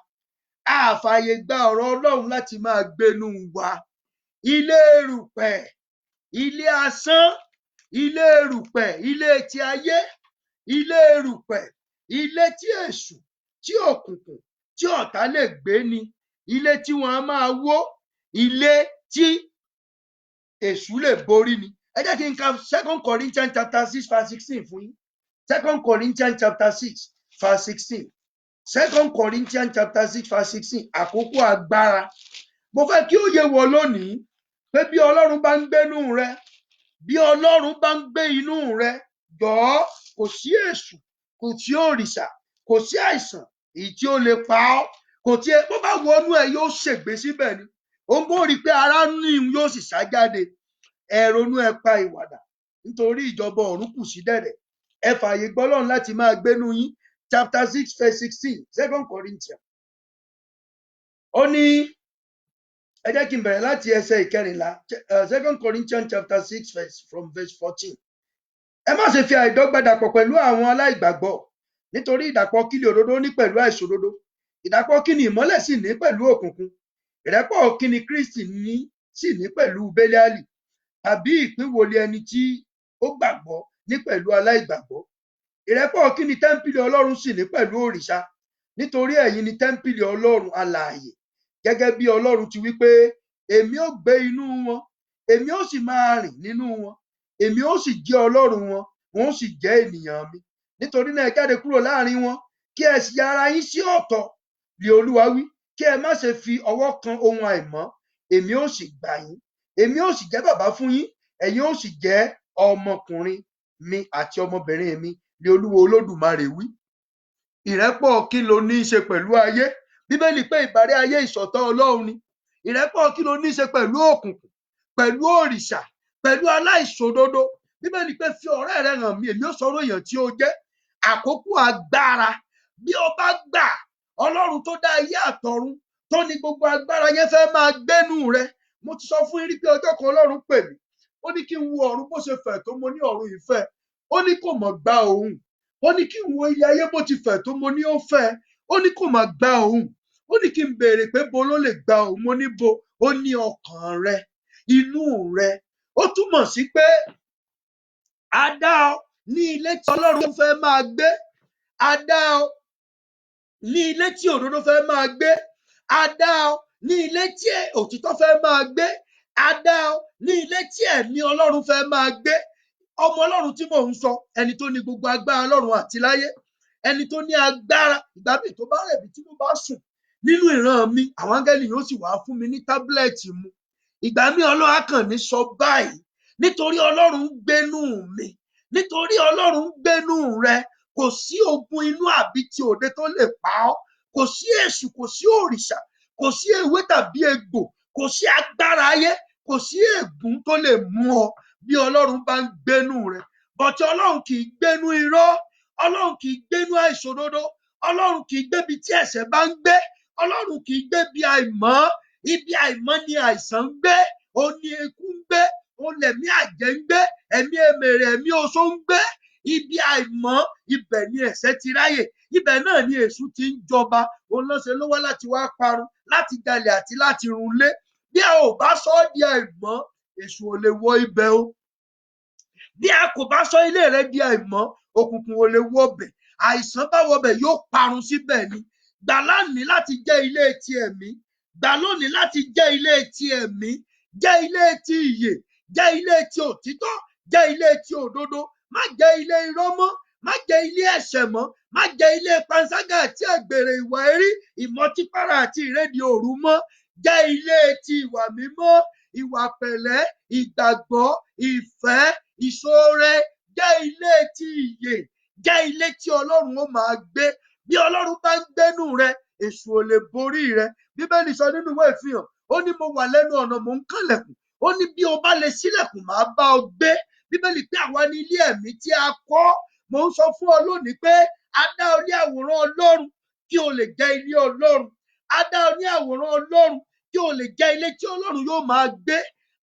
A fààyè gba ọ̀rọ̀ Ọlọ́run láti máa gbénú wa. Ilé erùpẹ̀, ilé asán, ilé erùpẹ̀, ilé ti ayé, ilé erùpẹ̀, ilé tí èṣù, tí òkùnkùn, tí ọ̀tá lè gbé ni. Ilé tí wọ́n á máa wó, ilé tí èṣù lè borí ni. Ẹ jẹ́ kí n ka 2 Corinthians chapter 6 verse 16 fún yín. 2 Corinthians chapter 6 verse 16. 2 Corinthians chapter 6 verse 16. Àkókò agbára. Mo fẹ́ kí ó yé wọ lónìí pé bí Ọlọ́run bá ń gbénú rẹ, bí Ọlọ́run bá ń gbé inú rẹ, jọ̀ọ́ kò sí èṣù, kò sí òrìṣà, kò sí àìsàn èyí tí ó lè pa ọ́. Kò tiẹ̀ bó bá wọnú ẹ yóò ṣègbé síbẹ̀ ni. Òun kò rí i pé ara ń ní yóò sì sá jáde. Ẹ ronú, ẹ pa ìwàdà, nítorí ìjọba ọ̀run kù sí dẹ̀dẹ̀. Ẹ fààyè gbọ́ Ọlọ́run láti máa gbénú yín. Chapter 6 verse 16, 2 Corinthians. Ó ní, ẹ jẹ́ kí n bẹ̀rẹ̀ láti ẹsẹ̀ ìkẹrìnlá. 2 Corinthians chapter 6 from verse 14. Ẹ má ṣe fi àìdọ́gba dàpọ̀ pẹ̀lú àwọn aláìgbàgbọ́, nítorí ìdàpọ̀ kí ni òdodo ní pẹ̀lú àìṣòdodo? Ìdàpọ̀ kí ni ìmọ́lẹ̀ sì ní pẹ̀lú òkùnkùn? Ìrẹ́pọ̀ kí ni Kristi sì ní pẹ̀lú Béliálì? Àbí ìpín wo ni ẹni tí ó gbàgbọ́ ní pẹ̀lú aláìgbàgbọ́? Ìrẹ́pọ̀ kí ni tẹ́ḿpìlì Ọlọ́run sì ní pẹ̀lú òrìṣà? Nítorí ẹ̀yin ni tẹ́ḿpìlì Ọlọ́run alààyè, gẹ́gẹ́ bí Ọlọ́run ti wí pé, èmi ó gbé inú wọn, èmi ó sì máa rìn nínú wọn, èmi ó sì jẹ́ Ọlọ́run wọn, wọn ó sì jẹ́ ènìyàn mi. Nítorí náà ẹ jáde kúrò láàrin wọn, kí ẹ sì ya ara yín sí ọ̀tọ̀, bí Olúwa wí, kí ẹ má ṣe fi ọwọ́ kan ohun àìmọ́. Èmi ó sì gbà yín, èmi ó sì jẹ́ bàbá fún yín, ẹ̀yin ó sì jẹ́ ọmọkùnrin mi àti ọmọbìnrin mi, ni Olúwa Olódùmarè wí. Ìrẹ́pọ̀ kí ló ní í ṣe pẹ̀lú ayé? Bíbélì pé ìbárẹ́ ayé ìṣọ̀tá Ọlọ́run ni. Ìrẹ́pọ̀ kí ló ní í ṣe pẹ̀lú òkùnkùn, pẹ̀lú òrìṣà, pẹ̀lú aláìṣòdodo? Bíbélì pé fi ọ̀rẹ́ rẹ hàn mí, èmi ó sọ̀rọ̀ èèyàn tí ó jẹ́. Àkókò agbára. Bí o bá gbà, Ọlọ́run tó dá ayé àtọ̀run, tó ní gbogbo agbára yẹn fẹ́ máa gbénú rẹ. Mo ti sọ fún yín rí pé ọjọ́ kan Ọlọ́run pè mí. Ó ní kí n wo ọ̀run bó ṣe fẹ̀ tó, mo ní ọ̀run ìfẹ́. Ó ní kò mọ̀ gba òun. Ó ní kí n wo ilé ayé bó ti fẹ̀ tó, mo ní ó fẹ́. Ó ní kò mọ̀ gba òun. Ó ní kí n béèrè pé bo ló lè gba òun, mo ní bo. Ó ní ọkàn rẹ, inú rẹ. Ó túmọ̀ sí pé a dá ọ ní ilé tí Ọlọ́run fẹ́ máa gbé. A dá ọ ní ilé tí òdodo fẹ́ máa gbé. A dá ọ ní ilé tí òtítọ́ fẹ́ máa gbé. A dá ọ ní ilé tí ẹ̀mí Ọlọ́run fẹ́ máa gbé. Ọmọ Ọlọ́run tí mò ń sọ, ẹni tó ní gbogbo agbára Ọlọ́run àti láyé, ẹni tó ní agbára. Ìgbà míì tó bá rẹ̀ mí tí mo bá sùn nínú ìran mi, àwọn áńgẹ́lì yóò sì wá fún mi ní tábúlẹ̀tì mu. Ìgbà míì Ọlọ́run á kàn ní sọ báyìí, nítorí Ọlọ́run ń gbénú mi, nítorí Ọlọ́run ń gbénú rẹ. Kò sí ogun inú àbí ti òde tó lè pa ọ́. Kò sí èṣù, kò sí òrìṣà, kò sí ewé tàbí egbò, kò sí agbára ayé, kò sí ègún tó lè mú ọ bí Ọlọ́run bá ń gbénú rẹ. Bọ̀tí Ọlọ́run kì í gbénú irọ́. Ọlọ́run kì í gbénú àìṣòdodo. Ọlọ́run kì í gbébi tí ẹ̀ṣẹ̀ bá ń gbé. Ọlọ́run kì í gbé bí àìmọ́. Ibi àìmọ́ ni àìsàn ń gbé. Ó ní ikú ń gbé. Ó lẹ̀mí àjẹ́ ń gbé. Ẹ̀mí èmèrè, ẹ̀mí oṣó ń gbé. Ibi àìmọ́, ibẹ̀ ni ẹ̀ṣẹ̀ ti ráyè. Ibẹ̀ náà ni èṣù ti ń jọba. Òun ló ṣe ló wá láti wá parun, láti jalè àti láti runlé. Bí a ò bá sọ ọ́ di àìmọ́, èṣù ò lè wọ ibẹ̀ o. Bí a kò bá sọ ilé rẹ di àìmọ́, òkùnkùn ò lè wọ bẹ̀. àìsàn bá wọbẹ̀ yóò parun síbẹ̀ ni. Gbà lónìí láti jẹ́ ilé ti ẹ̀mí, gbà lónìí láti jẹ́ ilé ti ẹ̀mí, jẹ́ ilé ti ìyè, jẹ́ ilé ti òtítọ́, jẹ́ ilé ti òdodo. Má jẹ́ ilé irọ́ mọ́, má jẹ́ ilé ẹ̀ṣẹ̀ mọ́, má jẹ́ ilé panṣágà àti àgbèrè, ìwà èrí, ìmọtípara àti ìréde òru mọ́. Jẹ́ ilé ti ìwà mímọ́, ìwà pẹ̀lẹ́, ìgbàgbọ́, ìfẹ́, ìṣoore. Jẹ́ ilé ti ìyè, jẹ́ ilé tí Ọlọ́run ó máa gbé. Bí Ọlọ́run bá ń gbénú rẹ, èṣù ò lè borí rẹ. Bíbélì sọ nínú ìwé Ìfihàn, ó ní mo wà lẹ́nu ọ̀nà, mò ń kànlẹ̀kùn. Ó ní bí o bá lè ṣílẹ̀kùn, màá bá ọ gbé. Bíbélì pé àwa ní ilé ẹ̀mí tí a kọ́. Mò ń sọ fún ọ lónìí pé a dá ọ ní àwòrán Ọlọ́run kí o lè jẹ́ ilé Ọlọ́run. A dá ọ ní àwòrán Ọlọ́run kí o lè jẹ́ ilé tí Ọlọ́run yóò máa gbé.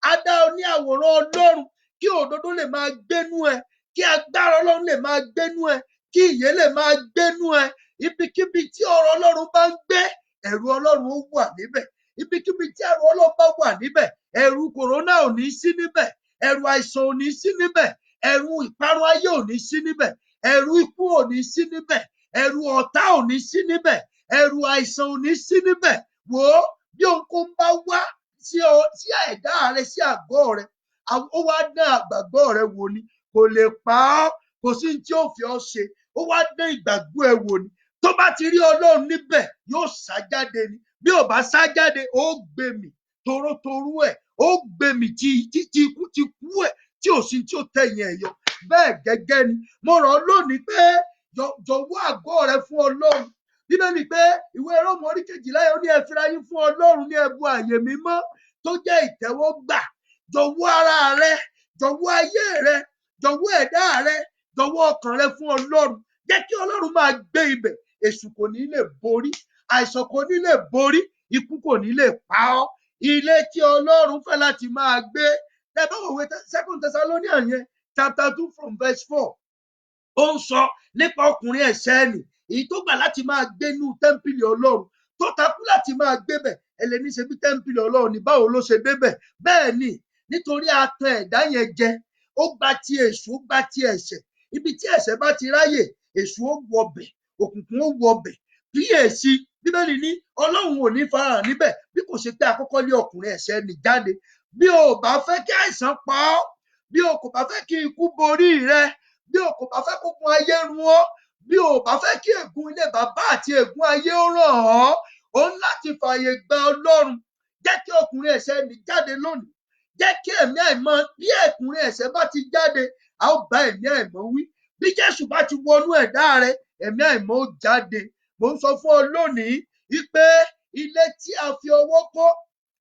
A dá ọ ní àwòrán Ọlọ́run kí òdodo lè máa gbénú ẹ, kí agbára Ọlọ́run lè máa gbénú ẹ, kí ìyè lè máa gbénú ẹ. Ibikíbi tí ọ̀rọ̀ Ọlọ́run bá ń gbé, ẹ̀rù Ọlọ́run ó wà níbẹ̀. Ibikíbi tí ẹ̀rù Ọlọ́run bá wà níbẹ̀, ẹ̀rù kòrónà ò ní sí níbẹ̀, ẹ̀rù àìsàn ò ní sí níbẹ̀, ẹ̀rù ìparun ayé ò ní sí níbẹ̀, ẹ̀rù ikú ò ní sí níbẹ̀, ẹ̀rù ọ̀tá ò ní sí níbẹ̀, ẹ̀rù àìsàn ò ní sí níbẹ̀. Wò ó, bí ohunkóhun bá wá sí ẹ̀dá rẹ, sí àgọ́ rẹ, ó wá dán àgbàgbọ́ rẹ wò ni, kò lè pa ọ́, kò sí tí ó fi ọ́ ṣe. Ó wá dán ìgbàgbọ́ ẹ wò ni. Tó bá ti rí Ọlọ́run níbẹ̀, yóò sá jáde ni. Bí ò bá sá jáde, ó gbé mì torótorú ẹ̀, ó gbé mì tí ikú ti kú ẹ̀, tí ò sí tí ó tẹ̀yìn ẹ̀ yọ. Bẹ́ẹ̀ gẹ́gẹ́ ni mo rọ̀ ọ́ lónìí pé jọ̀wọ́ àgọ́ rẹ fún Ọlọ́run. Bíbélì pé ìwé Róòmù orí 12 ó ní ẹ fira yín fún Ọlọ́run ní ẹbọ àyè mímọ́ tó jẹ́ ìtẹ́wọ́gbà. Jọ̀wọ́ ara rẹ, jọ̀wọ́ ayé rẹ, jọ̀wọ́ ẹ̀dá rẹ, jọ̀wọ́ ọkàn rẹ fún Ọlọ́run. Jẹ́ kí Ọlọ́run máa gbé ibẹ̀. Èṣù kò ní lè borí, àìsàn kò ní lè borí, ikú kò ní lè pa ọ́. Ilé tí Ọlọ́run fẹ́ láti máa gbé. Ẹ bá wò wé 2 Thessalonians yẹn, chapter 2 from verse 4. Ó ń sọ nípa ọkùnrin ẹ̀ṣẹ̀ ẹni, èyí tó gbà láti máa gbé inú tẹ́ḿpìlì Ọlọ́run, tó takú láti máa gbébẹ̀. Ẹlẹ́ni ṣe bí tẹ́ḿpìlì Ọlọ́run ni, báwo ló ṣe débẹ̀? Bẹ́ẹ̀ ni, nítorí a tan ẹ̀dá yẹn jẹ. Ó gba ti èṣù, ó gba ti ẹ̀ṣẹ̀. Ibi tí ẹ̀ṣẹ̀ bá ti ráyè, èṣù ó wọbẹ̀, òkùnkùn ó wọbẹ̀. Kíyèsí, Bíbélì ní Ọlọ́run ò ní farahàn níbẹ̀ bí kò ṣe pé àkọ́kọ́ lé ọkùnrin ẹ̀ṣẹ̀ ẹni jáde. Bí o bá fẹ́ kí àìsàn pa ọ́, bí o kò bá fẹ́ kí ikú borí rẹ, bí o kò bá fẹ́ kó gun ayé run ọ́, bí o bá fẹ́ kí ègún ilé bàbá àti ègún ayé ó ràn ọ́, o ń láti fààyè gba Ọlọ́run. Jẹ́ kí ọkùnrin ẹ̀ṣẹ̀ ẹni jáde lónìí. Jẹ́ kí ẹ̀mí àìmọ́, bí ọkùnrin ẹ̀ṣẹ̀ bá ti jáde, a ó bá ẹ̀mí àìmọ́ wí. Bí Jésù bá ti wọnú ẹ̀dá rẹ, ẹ̀mí àìmọ́ ó jáde. Mo ń sọ fún ọ lónìí wípé ilé tí a fi ọwọ́ kọ́,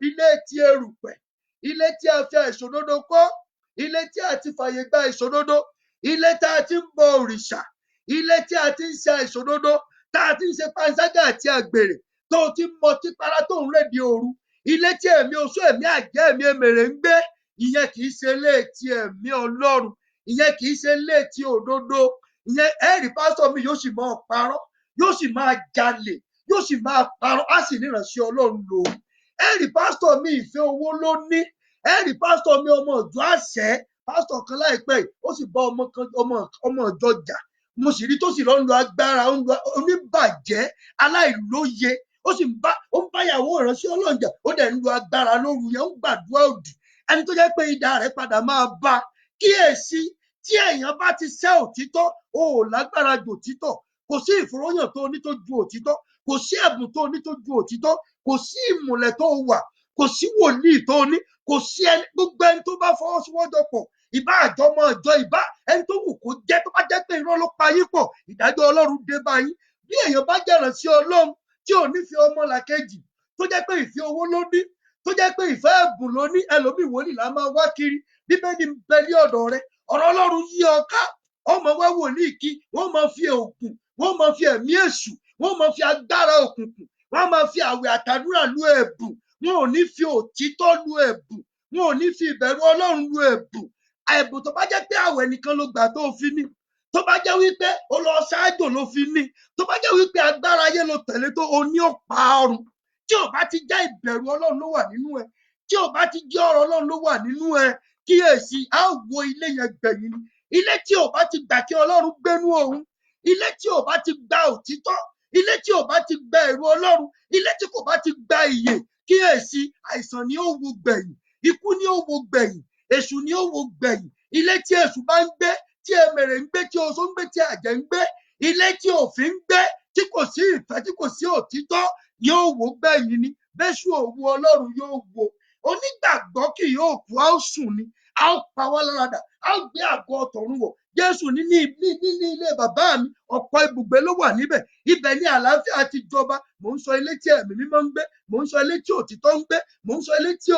ilé ti erùpẹ̀, ilé tí a fi àìṣòdodo kọ́, ilé tí a ti fààyè gba àìṣòdodo, ilé tí a ti ń bọ òrìṣà, ilé tí a ti ń ṣe àìṣòdodo, tá a ti ń ṣe panṣágà àti àgbèrè, tó o ti ń mọtí para, tó ń rédi òru, ilé tí ẹ̀mí oṣó, ẹ̀mí àjẹ́, ẹ̀mí èmèrè ń gbé, ìyẹn kì í ṣe ilé ti ẹ̀mí Ọlọ́run, ìyẹn kì í ṣe ilé ti òdodo. Ìyẹn ẹ̀rí pásítọ̀ mi yóò sì máa parọ́, yóò sì máa jalè, yóò sì máa parọ́, á sì níránṣẹ́ Ọlọ́run lòun. Ẹ̀rí pásítọ̀ mi ìfẹ́ owó ló ní. Ẹ̀rí pásítọ̀ mi ọmọ ìjọ àṣẹ. Pásítọ̀ kan láìpẹ́ yìí, ó sì bá ọmọ ìjọ jà. Mo sì rí tó sì lọ ń lo agbára, oníbàjẹ́, aláìlóye. Ó ń báyàwó ìránṣẹ́ Ọlọ́run jà, ó dẹ̀ ń lo agbára lóru yẹn, ń gbàdúrà òdì. Ẹni tó jẹ́ pé idà rẹ̀ padà máa bá. Kíyèsí, tí èèyàn bá ti sẹ́ òtítọ́, o ò lágbára jù òtítọ́. Kò sí ìfòròyàn tó ní tó ju òtítọ́, kò sí ẹ̀bùn tó ní tó ju òtítọ́, kò sí ìmùlẹ̀ tó wà, kò sí wòlíì tó ní, kò sí gbogbo ẹni tó bá fọwọ́sowọ́jọpọ̀, ìbá àjọmọ ìjọ, ìbá ẹni tó wù kó jẹ́, tó bá jẹ́ pé irọ́ ló pa yín pọ̀, ìdájọ́ Ọlọ́run dé bá yín. Bí èèyàn bá jẹ́ ìránṣẹ́ Ọlọ́run tí ò nífẹ̀ẹ́ ọmọlàkejì, tó jẹ́ pé ìfẹ́ owó ló ní, tó jẹ́ pé ìfẹ́ ẹ̀bùn ló ní, ẹlòmíì wòlíì la máa wá kiri. Bíbélì ń bẹ ní ọ̀dọ̀ rẹ, ọ̀rọ̀ Ọlọ́run yí ọ ká, wọ́n máa wá wòlíì kí, wọ́n máa fi òkùn, wọ́n máa fi ẹ̀mí èṣù, wọ́n máa fi agbára òkùnkùn, wọ́n máa fi àwẹ̀ àtàdúrà lu ẹ̀bùn. Wọn ò ní fi òtítọ́ lu ẹ̀bùn, wọn ò ní fi ìbẹ̀rù Ọlọ́run lu ẹ̀bùn. Ẹ̀bùn tó bá jẹ́ pé àwẹ̀ nìkan ló gbà tó fi ní, tó bá jẹ́ wípé ó lọ ṣáájò ló fi ní, tó bá jẹ́ wípé agbára ayé ló tẹ̀lé tó o ní ọ̀pá ọrùn, tí ò bá ti jẹ́ ìbẹ̀rù Ọlọ́run ló wà nínú ẹ, tí ò bá ti jẹ́ ọ̀rọ̀ Ọlọ́run ló wà nínú ẹ, kíyèsí, a ó wo ilé yẹn gbẹ̀yìn ni. Ilé tí ò bá ti gbà kí Ọlọ́run gbénú òun, ilé tí ò bá ti gba òtítọ́, ilé tí ò bá ti gba ẹ̀rù Ọlọ́run, ilé tí kò bá ti gba ìyè, kíyèsí, àìsàn ni ó wo gbẹ̀yìn, ikú ni ó wo gbẹ̀yìn, èṣù ni ó wo gbẹ̀yìn. Ilé tí èṣù bá ń gbé, tí èmèrè ń gbé, tí oṣó ń gbé, tí àjẹ́ ń gbé, ilé tí òfin ń gbé, tí kò sí ìfẹ́, tí kò sí òtítọ́, yóò wó gbẹ̀yìn ni. Bẹ́ṣù òwú Ọlọ́run yóò wó. Onígbàgbọ́ kì yóò kú, a ó sùn ni, a ó pa wá lára dà, a ó gbé àgọ́ ọ̀tọ̀run wọ̀. Jésù ní ilé bàbá mi ọ̀pọ̀ ibùgbé ló wà níbẹ̀, ibẹ̀ ni àlàáfíà ti jọba. Mò ń sọ ilé tí ẹ̀mí mímọ́ ń gbé, mò ń sọ ilé tí òtítọ́ ń gbé, mò ń sọ ilé tí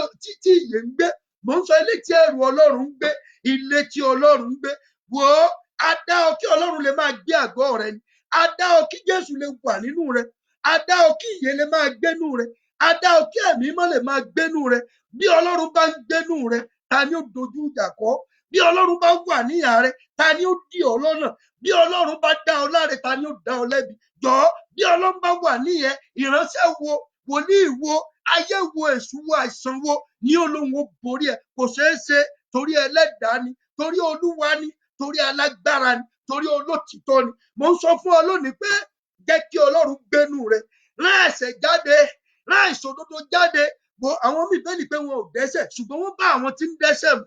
ìyè ń gbé, mò ń sọ ilé tí ẹ̀rù Ọlọ́run ń gbé, ilé tí Ọlọ́run ń gbé. Wò ó, a dá ọ kí Ọlọ́run lè máa gbé àgọ́ rẹ ni, a dá ọ kí Jésù lè wà nínú rẹ, a dá ọ kí ìyè lè máa gbénú rẹ, a dá ọ kí ẹ̀mí mímọ́ lè máa gbénú rẹ. Bí Ọlọ́run bá ń gbénú rẹ, ta ni ó dojú ìjà kọ? Bí Ọlọ́run bá wà níhà rẹ, ta ni ó dì ọ́ lọ́nà? Bí Ọlọ́run bá dá ọ láre, ta ni ó dá ọ lẹ́bi? Jọ̀ọ́, bí Ọlọ́run bá wà níhẹ̀, ìránṣẹ́ wo, wòlíì wo, ayé wo, èṣù wo, àìsàn wo ni Ọlọ́run ó borí ẹ? Kò ṣeé ṣe, torí ẹlẹ́dàá ni, torí Olúwa ni, torí alágbára ni, torí olótìtọ́ ni. Mo ń sọ fún ọ lónìí pé jẹ́ kí Ọlọ́run gbénú rẹ, rán ẹ̀ṣẹ̀ jáde, rán ìṣòdodo jáde. Àwọn míì bẹ́ẹ̀ ni pé wọn ò dẹ́ṣẹ̀, ṣùgbọ́n wọ́n bá àwọn tí ń dẹ́ṣẹ̀ mu.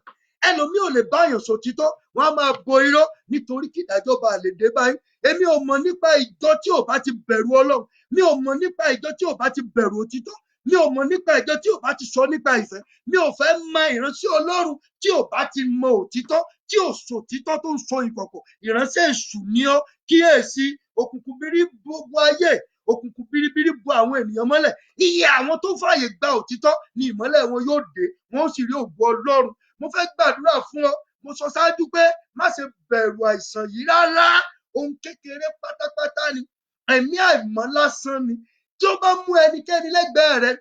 Ẹlòmíì ò lè bá èèyàn sòtítọ́, wọn á máa bo irọ́ nítorí kí ìdájọ́ bá lè dé báyìí. Èmi ò mọ̀ nípa ìjọ tí ò bá ti bẹ̀rù Ọlọ́run, mi ò mọ̀ nípa ìjọ tí ò bá ti bẹ̀rù òtítọ́, mi ò mọ̀ nípa ìjọ tí ò bá ti sọ nípa ìfẹ́. Mi ò fẹ́ mọ ìránṣẹ́ Ọlọ́run tí ò bá ti mọ òtítọ́, tí ò sòtítọ́, tó ń sọ ìkọ̀kọ̀. Ìránṣẹ́ èṣù ni ọ́. Kíyèsí, òkùnkùn bírí bo ayé, òkùnkùn bíríbírí bo àwọn ènìyàn mọ́lẹ̀. Iye àwọn tó fààyè gba òtítọ́ ni ìmọ́lẹ̀ wọn yóò dé, wọn ó sì rí ògo Ọlọ́run. Mo fẹ́ gbàdúrà fún ọ. Mo sọ ṣáájú pé má ṣe bẹ̀rù àìsàn yìí rárá. Ohun kékeré pátápátá ni, ẹ̀mí àìmọ́ lásán ni. Tí ó bá mú ẹnikẹ́ni lẹ́gbẹ̀ẹ́ rẹ,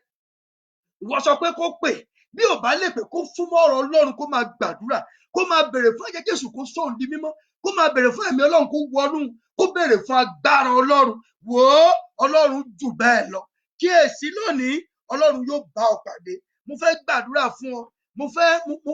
ìwọ sọ pé kó pè. Bí ò bá lè pè, kó súnmọ́ ọ̀rọ̀ Ọlọ́run, kó máa gbàdúrà, kó máa béèrè fún ẹ̀jẹ̀ Jésù kó sóhun di mímọ́, kó máa béèrè fún ẹ̀mí Ọlọ́run kó wọnú, kó béèrè fún agbára Ọlọ́run. Wò ó, Ọlọ́run jù bẹ́ẹ̀ lọ. Kíyèsí, lónìí Ọlọ́run yóò bá ọ pàdé. Mo fẹ́ gbàdúrà fún ọ. Mo fẹ́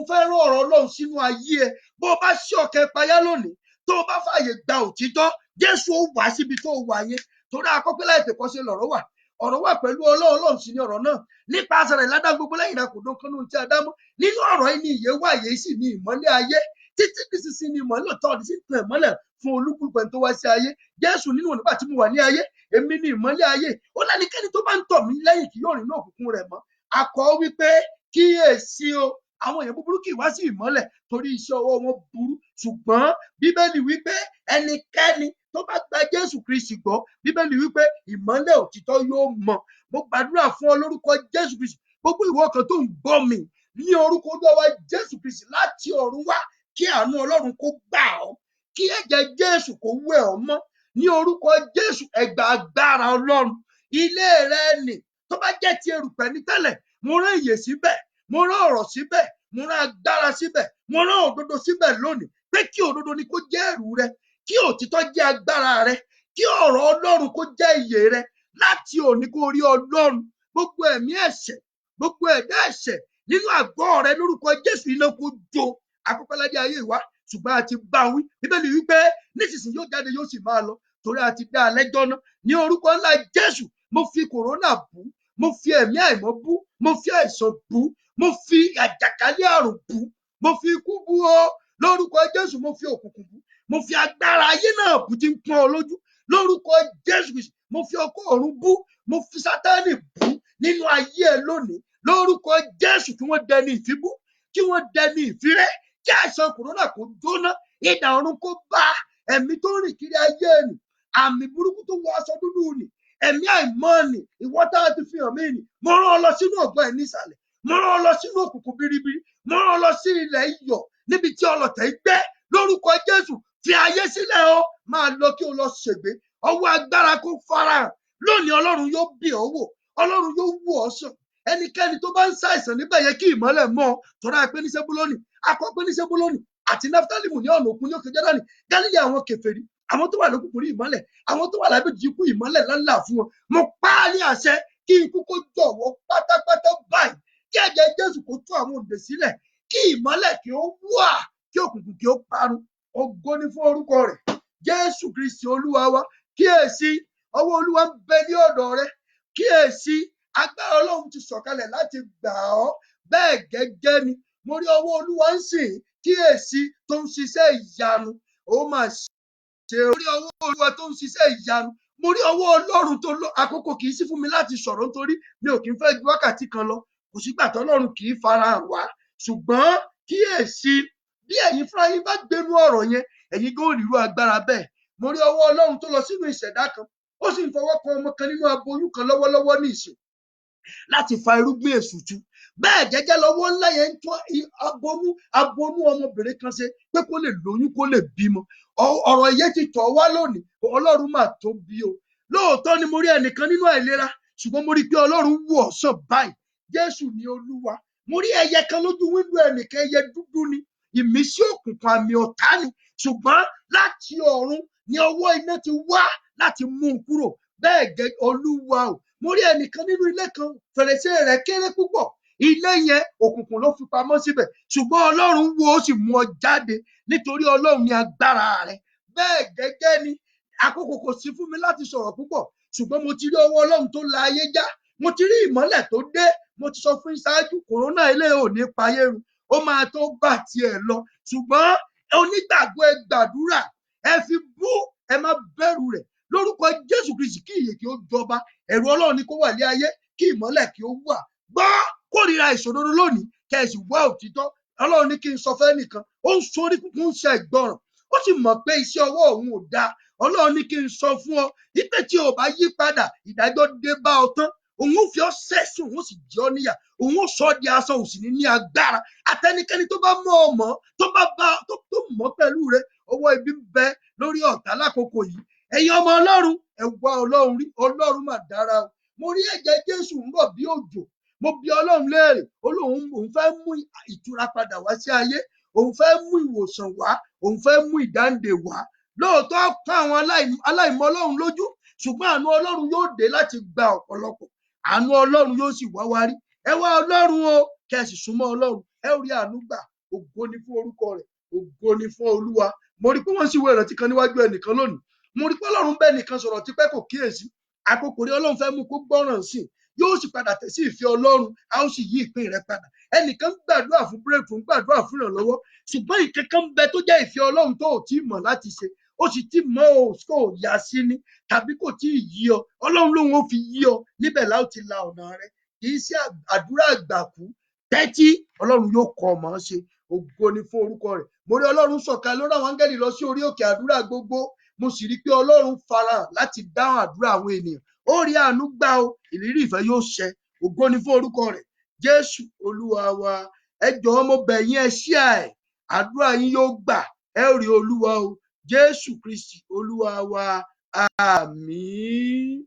rán ọ̀rọ̀ Ọlọ́run sínú ayé ẹ. Bó o bá ṣí ọkẹ́ payá lónìí, tó o bá fààyè gba òtítọ́, Jésù ó wá síbi tó wà yẹn. Torí akọ́pẹ́ láì tèkọ́ ṣe lọ̀rọ̀ wà. Ọ̀rọ̀ wà pẹ̀lú Ọlọ́run sì ni ọ̀rọ̀ náà. Nípasẹ̀ rẹ̀ ládá gbogbo lẹ́yìn náà kò dán kánú tí a dá mọ́. Nínú ọ̀rọ̀ yìí ni ìyè wà, ìyè sì ni ìmọ́lẹ̀ ayé. Títí nísinsìnyí ni ìmọ́lẹ̀ òtítọ́ ní sí tàn ìmọ́lẹ̀ fún olúkúlùkù ẹni tó wá sí ayé. Jésù nínú nígbà tí mo wà ní ayé, èmi ni ìmọ́lẹ̀ ayé. Ó lẹ́nikẹ́ni tó bá ń tọ̀ mí lẹ́yìn kì yóò rìn ní òkùnkùn rẹ̀ mọ́. A kọ wípé kíyèsí o, àwọn èèyàn búburú kì í wá sí ìmọ́lẹ̀ torí iṣẹ́ ọwọ́ wọn burú. Ṣùgbọ́n Bíbélì wípé ẹnikẹ́ni tó bá gba Jésù Kristi gbọ́, Bíbélì wípé ìmọ́lẹ̀ òtítọ́ yóò mọ̀. Mo gbàdúrà fún ọ lórúkọ Jésù Kristi. Gbogbo ìwọ kan tó ń gbọ́ mi ní orúkọ Olúwa Jésù Kristi láti ọ̀run wá, kí àánú Ọlọ́run kó gbà ọ́, kí ẹ̀jẹ̀ Jésù kó wẹ̀ ọ́ mọ́. Ní orúkọ Jésù, ẹ gba agbára Ọlọ́run. Ilé rẹ nì tó bá jẹ́ ti erùpẹ̀ ní tẹ́lẹ̀, mo rán ìyè síbẹ̀, mo rán ọ̀rọ̀ síbẹ̀, mo rán agbára síbẹ̀, mo rán òdodo síbẹ̀ lónìí. Pé kí òdodo ni kó jẹ́ ẹ̀rù rẹ, kí òtítọ́ jẹ́ agbára rẹ, kí ọ̀rọ̀ Ọlọ́run kó jẹ́ ìyè rẹ. Láti òní kó rí Ọlọ́run. Gbogbo ẹ̀mí ẹ̀ṣẹ̀, gbogbo ẹ̀dá ẹ̀ṣẹ̀ nínú àgọ́ rẹ lórúkọ Jésù, iná kó jó. Akọ́pẹ́lẹ́dẹ́ ayé ìwá, ṣùgbọ́n a ti bá wí. Bíbélì wípé nísinsìnyí yóò jáde, yóò sì máa lọ, torí a ti dá a lẹ́jọ́ náà. Ní orúkọ ńlá Jésù, mo fi kòrónà bú, mo fi ẹ̀mí àìmọ́ bú, mo fi àìsàn bú, mo fi àjàkálẹ̀ àrùn bú, mo fi ikú bú o. Lórúkọ Jésù, mo fi òkùnkùn bú, mo fi agbára ayé náà bú tí ń pọ́n ọ lójú. Lórúkọ Jésù Kristi, mo fi ọkọ̀ ọ̀run bú, mo fi Sátánì bú nínú ayé ẹ lónìí. Lórúkọ Jésù, kí wọ́n dẹni ìfibú, kí wọ́n dẹni ìfirẹ́, kí àìsàn kòrónà kó jóná, idà ọ̀run kó bá ẹ̀mí tó rìn kiri ayé nì, àmì burúkú tó wọ aṣọ dúdú nì, ẹ̀mí àìmọ́ nì, ìwọ tá a ti fi hàn mí nì. Mo rán ọ lọ sínú ọ̀gbọ́n ẹ̀ nísàlẹ̀, mo rán ọ lọ sínú òkùnkùn biribiri, mo rán ọ lọ sí ilẹ̀ iyọ̀ níbi tí ọlọ̀tẹ̀ gbé. Lórúkọ Jésù, fi ayé sílẹ̀ o, máa lọ kí o lọ ṣègbé. Ọwọ́ agbára kó farahàn lónìí. Ọlọ́run yóò bì ọ́ wò, Ọlọ́run yóò wò ọ́ sàn. Ẹnikẹ́ni tó bá ń ṣàìsàn níbẹ̀ yẹ kí ìmọ́lẹ̀ mọ́ ọ. Tọ́ra pé ní Sébúlónì, akọ pé ní Sébúlónì àti Náftálímù ní ọ̀nà òkun ní òkè Jọ́dánì, Gálílì àwọn kèfèrí, àwọn tó wà lókùnkùn rí ìmọ́lẹ̀, àwọn tó wà lábẹ́ ìjìkú ìmọ́lẹ̀ lálà fún wọn. Mo pa á ní àṣẹ kí ikú kó jọ̀wọ́ pátápátá báyìí, kí ẹ̀jẹ̀ Jésù kó tú àwọn òǹdè sílẹ̀, kí ìmọ́lẹ̀ kí ó wà, kí òkùnkùn kí ó parun. Ògo ni fún orúkọ rẹ̀. Jésù Kristi Olúwa wa. Kíyèsí, ọwọ́ Olúwa ń bẹ ní ọ̀dọ̀ rẹ. Kíyèsí, agbára Ọlọ́run ti sọ̀kalẹ̀ láti gbà ọ́. Bẹ́ẹ̀ gẹ́gẹ́ ni mo rí ọwọ́ Olúwa ń sìn. Kíyèsí, tó ń ṣiṣẹ́ ìyanu. Ó máa ṣe orí ọwọ́ Olúwa tó ń ṣiṣẹ́ ìyanu. Mo rí ọwọ́ Ọlọ́run tó lọ. Àkókò kì í sí fún mi láti sọ̀rọ̀ nítorí mi ò kì í fẹ́ ju wákàtí kan lọ. Kò sígbà tí Ọlọ́run kì í farahàn wá. Ṣùgbọ́n kíyèsí, bí ẹ̀yin fúnra yín bá gbénú ọ̀rọ̀ yẹn, ẹ̀yin gan ò rí irú agbára bẹ́ẹ̀. Mo rí ọwọ́ Ọlọ́run tó lọ sínú ìṣẹ̀dá kan. Ó sì ń fọwọ́ kan ọmọ kan nínú aboyún kan lọ́wọ́lọ́wọ́ ní ìsìn láti fa irúgbìn èsùtù. Bẹ́ẹ̀ gẹ́gẹ́ lọ́wọ́ ńlá yẹn ń tún abonú ọmọbìnrin kan ṣe pé kó lè lóyún kó lè bímọ. Ọ̀rọ̀ yẹn ti tọ̀ wá lónìí. Ọlọ́run mà tóbi o. Lóòótọ́ ni mo rí ẹnìkan nínú àìlera, ṣùgbọ́n mo rí pé Ọlọ́run wò ọ́ sàn báyìí. Jésù ni Olúwa. Mo rí ẹyẹ kan lójú wíńdò ẹnìkan, ẹyẹ dúdú ni. Ìmísí òkùnkùn àmì ọ̀tá ni. Ṣùgbọ́n láti ọ̀run ni ọwọ́ iná ti wá láti mú un kúrò. Bẹ́ẹ̀ gẹ́gẹ́ Olúwa o. Mo rí ẹnìkan nínú ilé kan, fèrèsé rẹ̀ kéré púpọ̀. Ilé yẹn òkùnkùn ló fi pamọ́ síbẹ̀. Ṣùgbọ́n Ọlọ́run wo ó sì mú ọ jáde nítorí Ọlọ́run ni agbára rẹ̀. Bẹ́ẹ̀ gẹ́gẹ́ ni àkókò kò sí fún mi láti sọ̀rọ̀ púpọ̀. Ṣùgbọ́n mo ti rí ọwọ́ Ọlọ́run tó la ayé já. Mo ti rí ìmọ́lẹ̀ tó dé. Mo ti sọ fún ìṣáájú, kòrónà ilé ò ní payé run. Ó máa tó bà tiẹ̀ lọ. Ṣùgbọ́n onígbàgbọ́ ẹ gbàdúrà. Ẹ fi bú, ẹ má bẹ̀rù rẹ̀. Lórúkọ Jésù Kristi kí ìyè kí ó jọba. Ẹ̀rù Ọlọ́run ni kó wà ní ayé, kí ìmọ́lẹ̀ kí ó wà. Gbọ́ kórìíra ìṣòdodo lónìí, kẹ̀sì wá òtítọ́. Ọlọ́run ní kí n sọ fẹ́ nìkan. Ó ń sorí kúkú ń ṣe ìgbọràn. Ó sì mọ̀ pé iṣẹ́ ọwọ́ òun ò dáa. Ọlọ́run ní kí n sọ fún ọ, wípé tí o bá yí padà, ìdájọ́ dé bá ọ tán. Òun ó fi ọ sẹ́sùn, òun ó sì jẹ ọ́ níyà. Òun ó sọ ọ́ di aṣọ òsì ní agbára. Àtẹnikẹ́ni tó bá mọ̀ ọ́ mọ̀, tó mọ̀ pẹ̀lú rẹ, ọwọ́ ibi ń bẹ lórí ọ̀tá lákòókò yìí. Ẹ̀yin ọmọ Ọlọ́run, ẹ wá Ọlọ́run rí. Ọlọ́run mà dára o. Mo rí ẹ̀jẹ̀ Jésù ń bọ̀ bí òjò. Mo bi Ọlọ́run léèrè, òun fẹ́ mú ìtura padà wá sí ayé. Òun fẹ́ mú ìwòsàn wá. Òun fẹ́ mú ìdáǹdè wá. Lóòótọ́ kán àwọn aláìmọ̀ Ọlọ́run lójú. Ṣùgbọ́n àánú Ọlọ́run yóò dé láti gba ọ̀pọ̀lọpọ̀. Àánú Ọlọ́run yóò sì wá wá rí. Ẹ wá Ọlọ́run o, kẹ́ ẹ sì súnmọ́ Ọlọ́run. Ẹ ó rí àánú gbà. Ògo ni fún orúkọ rẹ̀. Ògo ni fún Olúwa. Mo rí pé wọ́n sì wo ìrántí kan níwájú ẹnìkan lónìí. Mo rí pé Ọlọ́run bẹ́ẹ̀ nìkan sọ̀rọ̀ tipẹ́ kò kíyèsí. Àkókò rí Ọlọ́run fẹ́ mú kó gbọ́ràn sí i. Yóò sì padà tẹ̀ sí ìfẹ́ Ọlọ́run. A ó sì yí ìpín rẹ̀ padà. Ẹnìkan gbàdúrà fún breakthrough, gbàdúrà fún ìrànlọ́wọ́. Ṣùgbọ́n ìkankan ń bẹ tó jẹ́ ìfẹ́ Ọlọ́run tó ò tí ì mọ̀ láti ṣe. Ó sì ti mọ̀ ò kò yá sí ni, tàbí kò tí ì yí ọ. Ọlọ́run lòun ó fi yí ọ. Níbẹ̀ la ó ti la ọ̀nà rẹ. Kì í ṣe àdúrà àgbàkú. Tẹ́tí, Ọlọ́run yóò kọ́ ọ mọ̀ ṣe. Ògo ni fún orúkọ rẹ̀. Mo rí Ọlọ́run sọ̀kalẹ̀ lórí àwọn áńgẹ́lì lọ sí orí òkè àdúrà gbogbo. Mo sì rí pé Ọlọ́run farahàn láti dáhùn àdúrà àwọn ènìyàn. Ó rí àánú gbà o. Ìlérí ìfẹ́ yóò ṣẹ. Ògo ni fún orúkọ rẹ̀. Jésù Olúwa wa. Ẹ jọ̀ọ́ mo bẹ̀ yín, ẹ share ẹ̀. Àdúrà yín yóò gbà. Ẹ ó rí Olúwa o. Jésù Kristi Olúwa wa. Àmín.